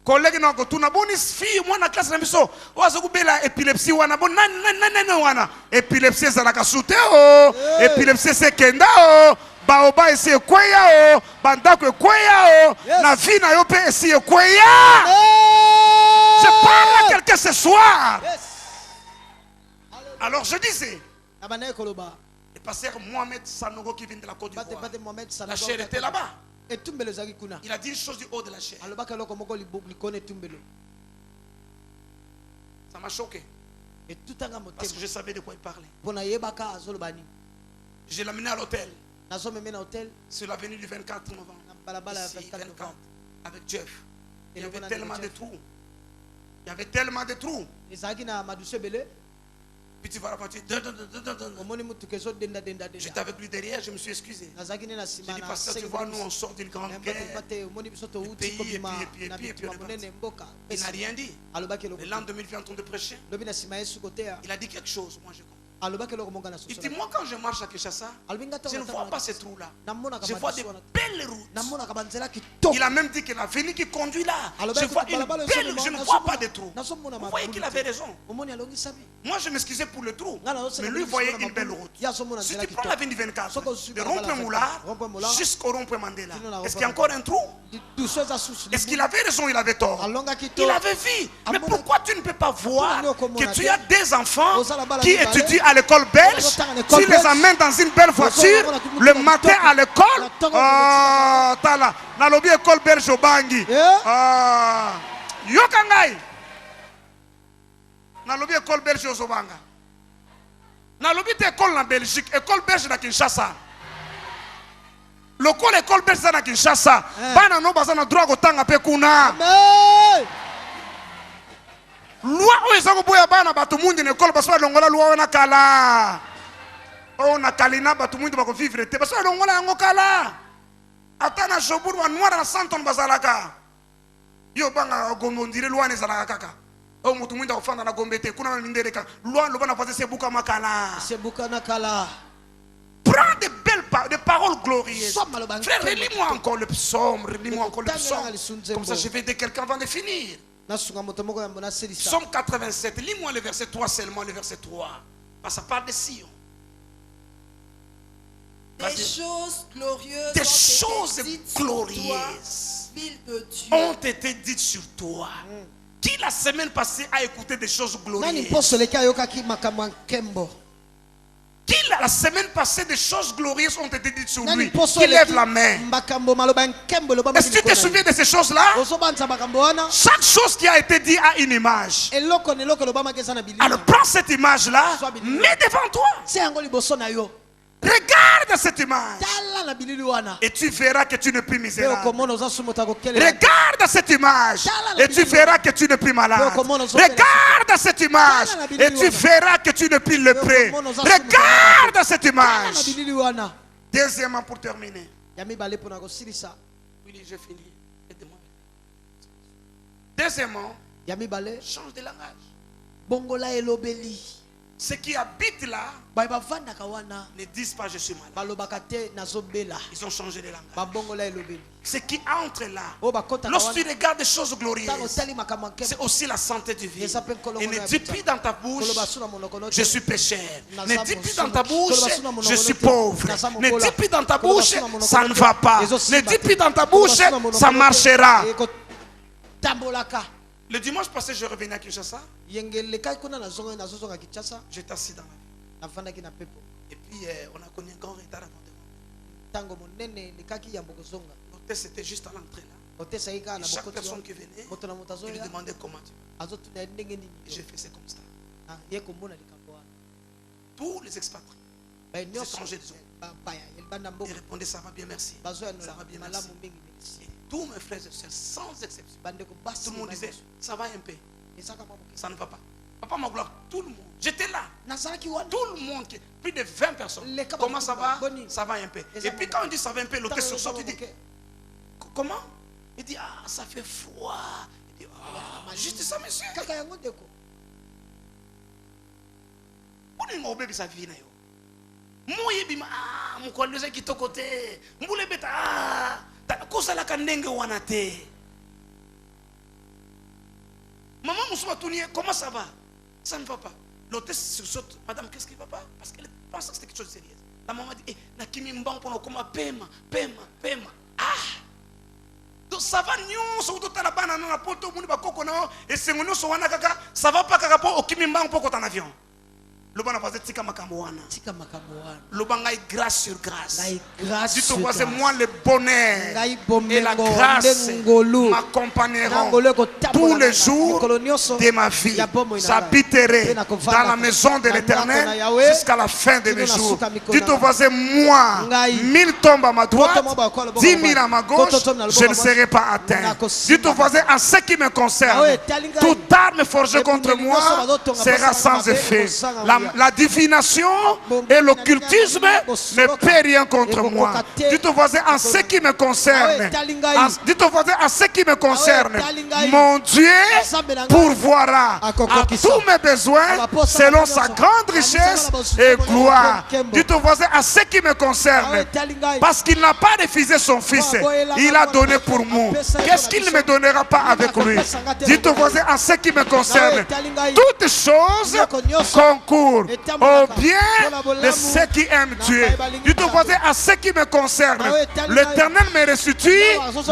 A: Collègue n'ako tuna boni fille moi na classe na biso wazo kubela épilepsie wana bon nan wana épilepsie za la kasute o épilepsie c'est kenda o baoba esi ekweya o bandako ekweya o na vie na yo pe esi ekweya. Je parle à quelqu'un ce soir. Alors je disais, le pasteur Mohamed Sanogo qui vient de la Côte d'Ivoire, la chair était là-bas. Il a dit une chose du haut de la chair. Ça m'a choqué. Parce que je savais de quoi il parlait. Je l'ai amené à l'hôtel. Sur l'avenue du 24 novembre. Ici, 24, avec Jeff. Il y avait tellement de trous. Il y avait tellement de trous. Puis tu vois la voiture. J'étais avec lui derrière, je me suis excusé. J'ai dit, pasteur, tu vois, nous on sort d'une grande guerre. Le pays, et puis il n'a rien dit. Le lendemain, il vient de prêcher. Il a dit quelque chose, moi je comprends. Il dit, moi quand je marche à Kinshasa, je ne vois pas ces trous-là. Je vois des belles routes. Il a même dit que l'avenue qui conduit là, je vois une belle route, je ne vois pas de trous. Vous voyez qu'il avait raison. Moi je m'excusais pour le trou, mais lui voyait une belle route. Si tu prends l'avenue 24, de rond-point Moulard jusqu'au rond-point Mandela, est-ce qu'il y a encore un trou? Est-ce qu'il avait raison, il avait tort? Il avait vu. Mais pourquoi tu ne peux pas voir que tu as des enfants qui étudient à l'école belge, tu les amènes dans une belle voiture, le matin à l'école, tala, na lobi école belge au Bangui. Yokangai. Na lobi école belge au Zobanga. Na lobi école en Belgique, école belge na Kinshasa. Local école belge na Kinshasa. Bana no bazana droit kotanga pe kuna. Loi oyo boya bana bato mundi na école baso longola loi wana kala. O na kalina bato mundi bako vivre te baso longola yango kala. Atana jobur wa noir na 100 tonnes bazalaka. Yo banga gombo ndire loi ne zalaka kaka. O mutu mundi ofanda na gombe te kuna mindereka. Loi lo bana faze sebuka makala. Sebuka nakala. Prends des paroles glorieuses. Frère, relis-moi encore le psaume, relis-moi encore le psaume. Comme ça je vais aider quelqu'un avant de finir. Psaume 87, lis-moi le verset 3 seulement, le verset 3. Parce que ça parle de Sion.
C: Des choses glorieuses,
A: ont été dites sur toi. Qui la semaine passée a écouté des choses glorieuses? Qui la semaine passée des choses glorieuses ont été dites sur lui? Qui lève la main? Est-ce que tu te souviens de ces choses-là? Chaque chose qui a été dit a une image. Alors prends cette image-là, mets devant toi. Regarde cette image et tu verras que tu n'es plus misérable. Regarde cette image et tu verras que tu n'es plus malade. Regarde Regarde cette image et tu verras que tu ne peux le prêt. Regarde cette image. Deuxièmement, pour terminer. Oui, j'ai fini. Deuxièmement, change de langage. Ceux qui habitent là ne disent pas je suis malade. Ils ont changé de langage. Ceux qui entrent là, lorsque tu regardes des choses glorieuses, c'est aussi la santé divine. Et ne dis plus dans ta bouche je suis pécheur. Ne dis plus dans ta bouche je suis pauvre. Ne dis plus dans ta bouche ça ne va pas. Ne dis plus dans ta bouche ça marchera. Le dimanche passé, je revenais à Kinshasa. J'étais assis dans la vie. Et puis, on a connu un grand retard avant de moi. L'hôtel, c'était juste à l'entrée là. Et chaque personne qui venait, il lui demandait comment tu vas. Et j'ai fait c'est comme ça. Tous les expatriés, les étrangers des autres, ils répondaient ça va bien, merci. Ça va bien, merci. Tous mes frères et sœurs, sans exception, tout le monde disait ça va un peu, ça ne va pas. Papa m'a gloire, tout le monde. J'étais là, tout le monde, plus de 20 personnes. Comment ça va? Ça va un peu. Et puis quand on dit ça va un peu, l'hôtel sur sort, tu dis comment? Il dit ah, ça fait froid. Il dit ah, juste ça, monsieur. On est mort, bébé, ça vient. Moi, je dis ah, mon collègue qui est au côté. Moi, je dis ah. Maman Moussouba Tounier, comment ça va? Ça ne va pas. L'hôtesse sursaute, madame, qu'est-ce qui ne va pas? Parce qu'elle pense que c'était quelque chose de sérieux. La maman dit, Nakimi Mbang pour comment paiement. Ah! Donc ça va, nous, sur toute la banane, on a pas tout le monde, et c'est nous, ça va pas qu'à rapport au Kimi Mbang pour qu'on en avion. Le bon a tika makamboana. Le bangaï grâce sur grâce. Dites moi c'est moi le bonheur et la grâce m'accompagneront tous les jours de ma vie. J'habiterai dans la maison de l'Éternel jusqu'à la fin de mes jours. Dites au voisin moi 1000 tombes à ma droite, 10 000 à ma gauche, je ne serai pas atteint. Dites au voisin en ce qui me concerne, toute arme forgée contre moi sera sans effet. La divination et l'occultisme ne peut rien contre moi. Dites au voisin en ce qui me concerne. Dites au voisin en ce qui me concerne. Mon Dieu pourvoira à tous mes besoins selon sa grande richesse et gloire. Dites au voisin en ce qui me concerne. Parce qu'il n'a pas refusé son fils. Il a donné pour moi. Qu'est-ce qu'il ne me donnera pas avec lui? Dites au voisin en ce qui me concerne. Toutes choses concourent au bien de ceux qui aiment Dieu. Dites au voisin à ce qui me concerne. L'Éternel me restitue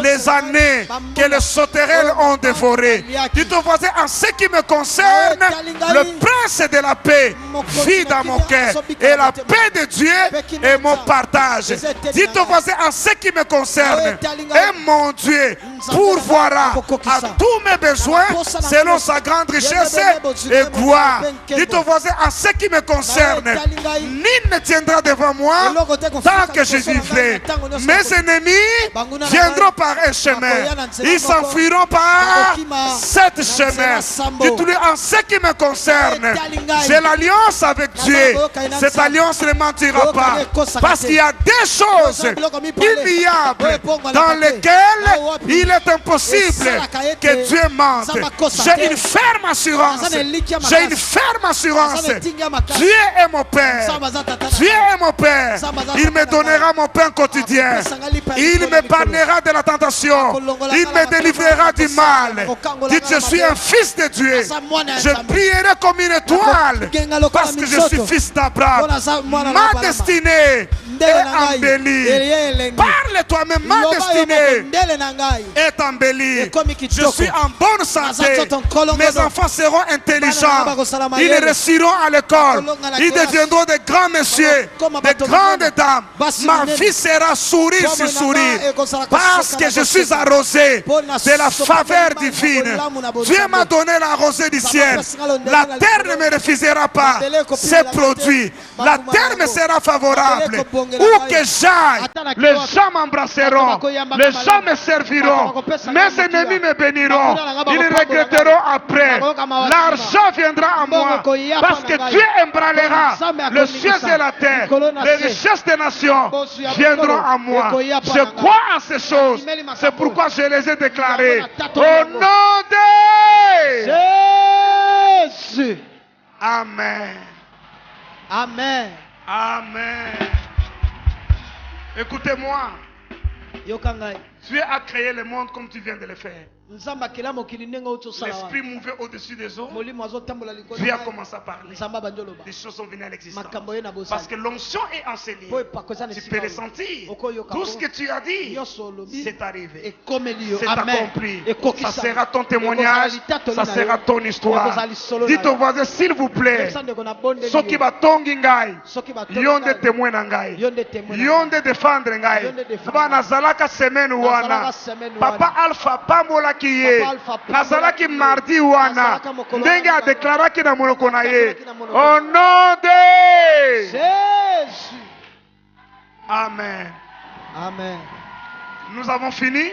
A: les années que les sauterelles ont dévorées. Dites au voisin à ce qui me concerne. Le prince de la paix vit dans mon cœur. Et la paix de Dieu est mon partage. Dites au voisin à ce qui me concerne. Et mon Dieu pourvoira à tous mes besoins selon sa grande richesse et gloire. Dites au voisin à ce qui me concerne, nul ne tiendra devant moi tant que je vivrai. Mes ennemis viendront par un chemin, ils s'enfuiront par sept chemins. Dites-lui en ce qui me concerne, j'ai l'alliance avec Dieu. Cette alliance ne mentira pas, parce qu'il y a des choses immuables dans lesquelles il est impossible que Dieu mente. J'ai une ferme assurance. J'ai une ferme assurance. Dieu est mon Père. Dieu est mon Père. Il me donnera mon pain quotidien. Il m'épargnera de la tentation. Il me délivrera du mal. Dites, je suis un fils de Dieu. Je brillerai comme une étoile parce que je suis fils d'Abraham. Ma destinée est embellie. Parle toi-même, ma destinée est embellie. Je suis en bonne santé. Mes enfants seront intelligents. Ils réussiront à l'école. l'école. Ils deviendront des grands messieurs, des grandes dames. Ma vie sera sourire sur sourire parce que je suis arrosé de la faveur divine. Dieu m'a donné la rosée du ciel. La terre ne me refusera pas ses produits. La terre me sera favorable. Où que j'aille, les gens m'embrasseront, les gens me serviront, mes ennemis me béniront, ils regretteront après. L'argent viendra à moi parce que Dieu ébranlera le ciel et la terre. Les richesses des nations viendront à moi. Je crois en ces choses. C'est pourquoi je les ai déclarées. Au nom de Jésus. Amen.
G: Amen.
A: Amen. Écoutez-moi. Dieu a créé le monde comme tu viens de le faire. L'esprit mouvait au-dessus des eaux. Dieu a commencé à parler. Des choses sont venues à l'existence. Parce que l'onction est enseignée. Tu peux le sentir. Tout ce que tu as dit, c'est arrivé. C'est accompli. Ça sera ton témoignage. Ça sera ton histoire. Dites au voisin, s'il vous plaît, ceux qui va tongi ngai, yonde témoin ngai, yonde défendre ngai. Banazalaka semaine wana. Papa Alpha Pambola kiye. Nazalaki mardi wana. Ndenge a déclaré na monoko na ye. Au nom de
G: Jésus.
A: Amen.
G: Amen.
A: Nous avons fini.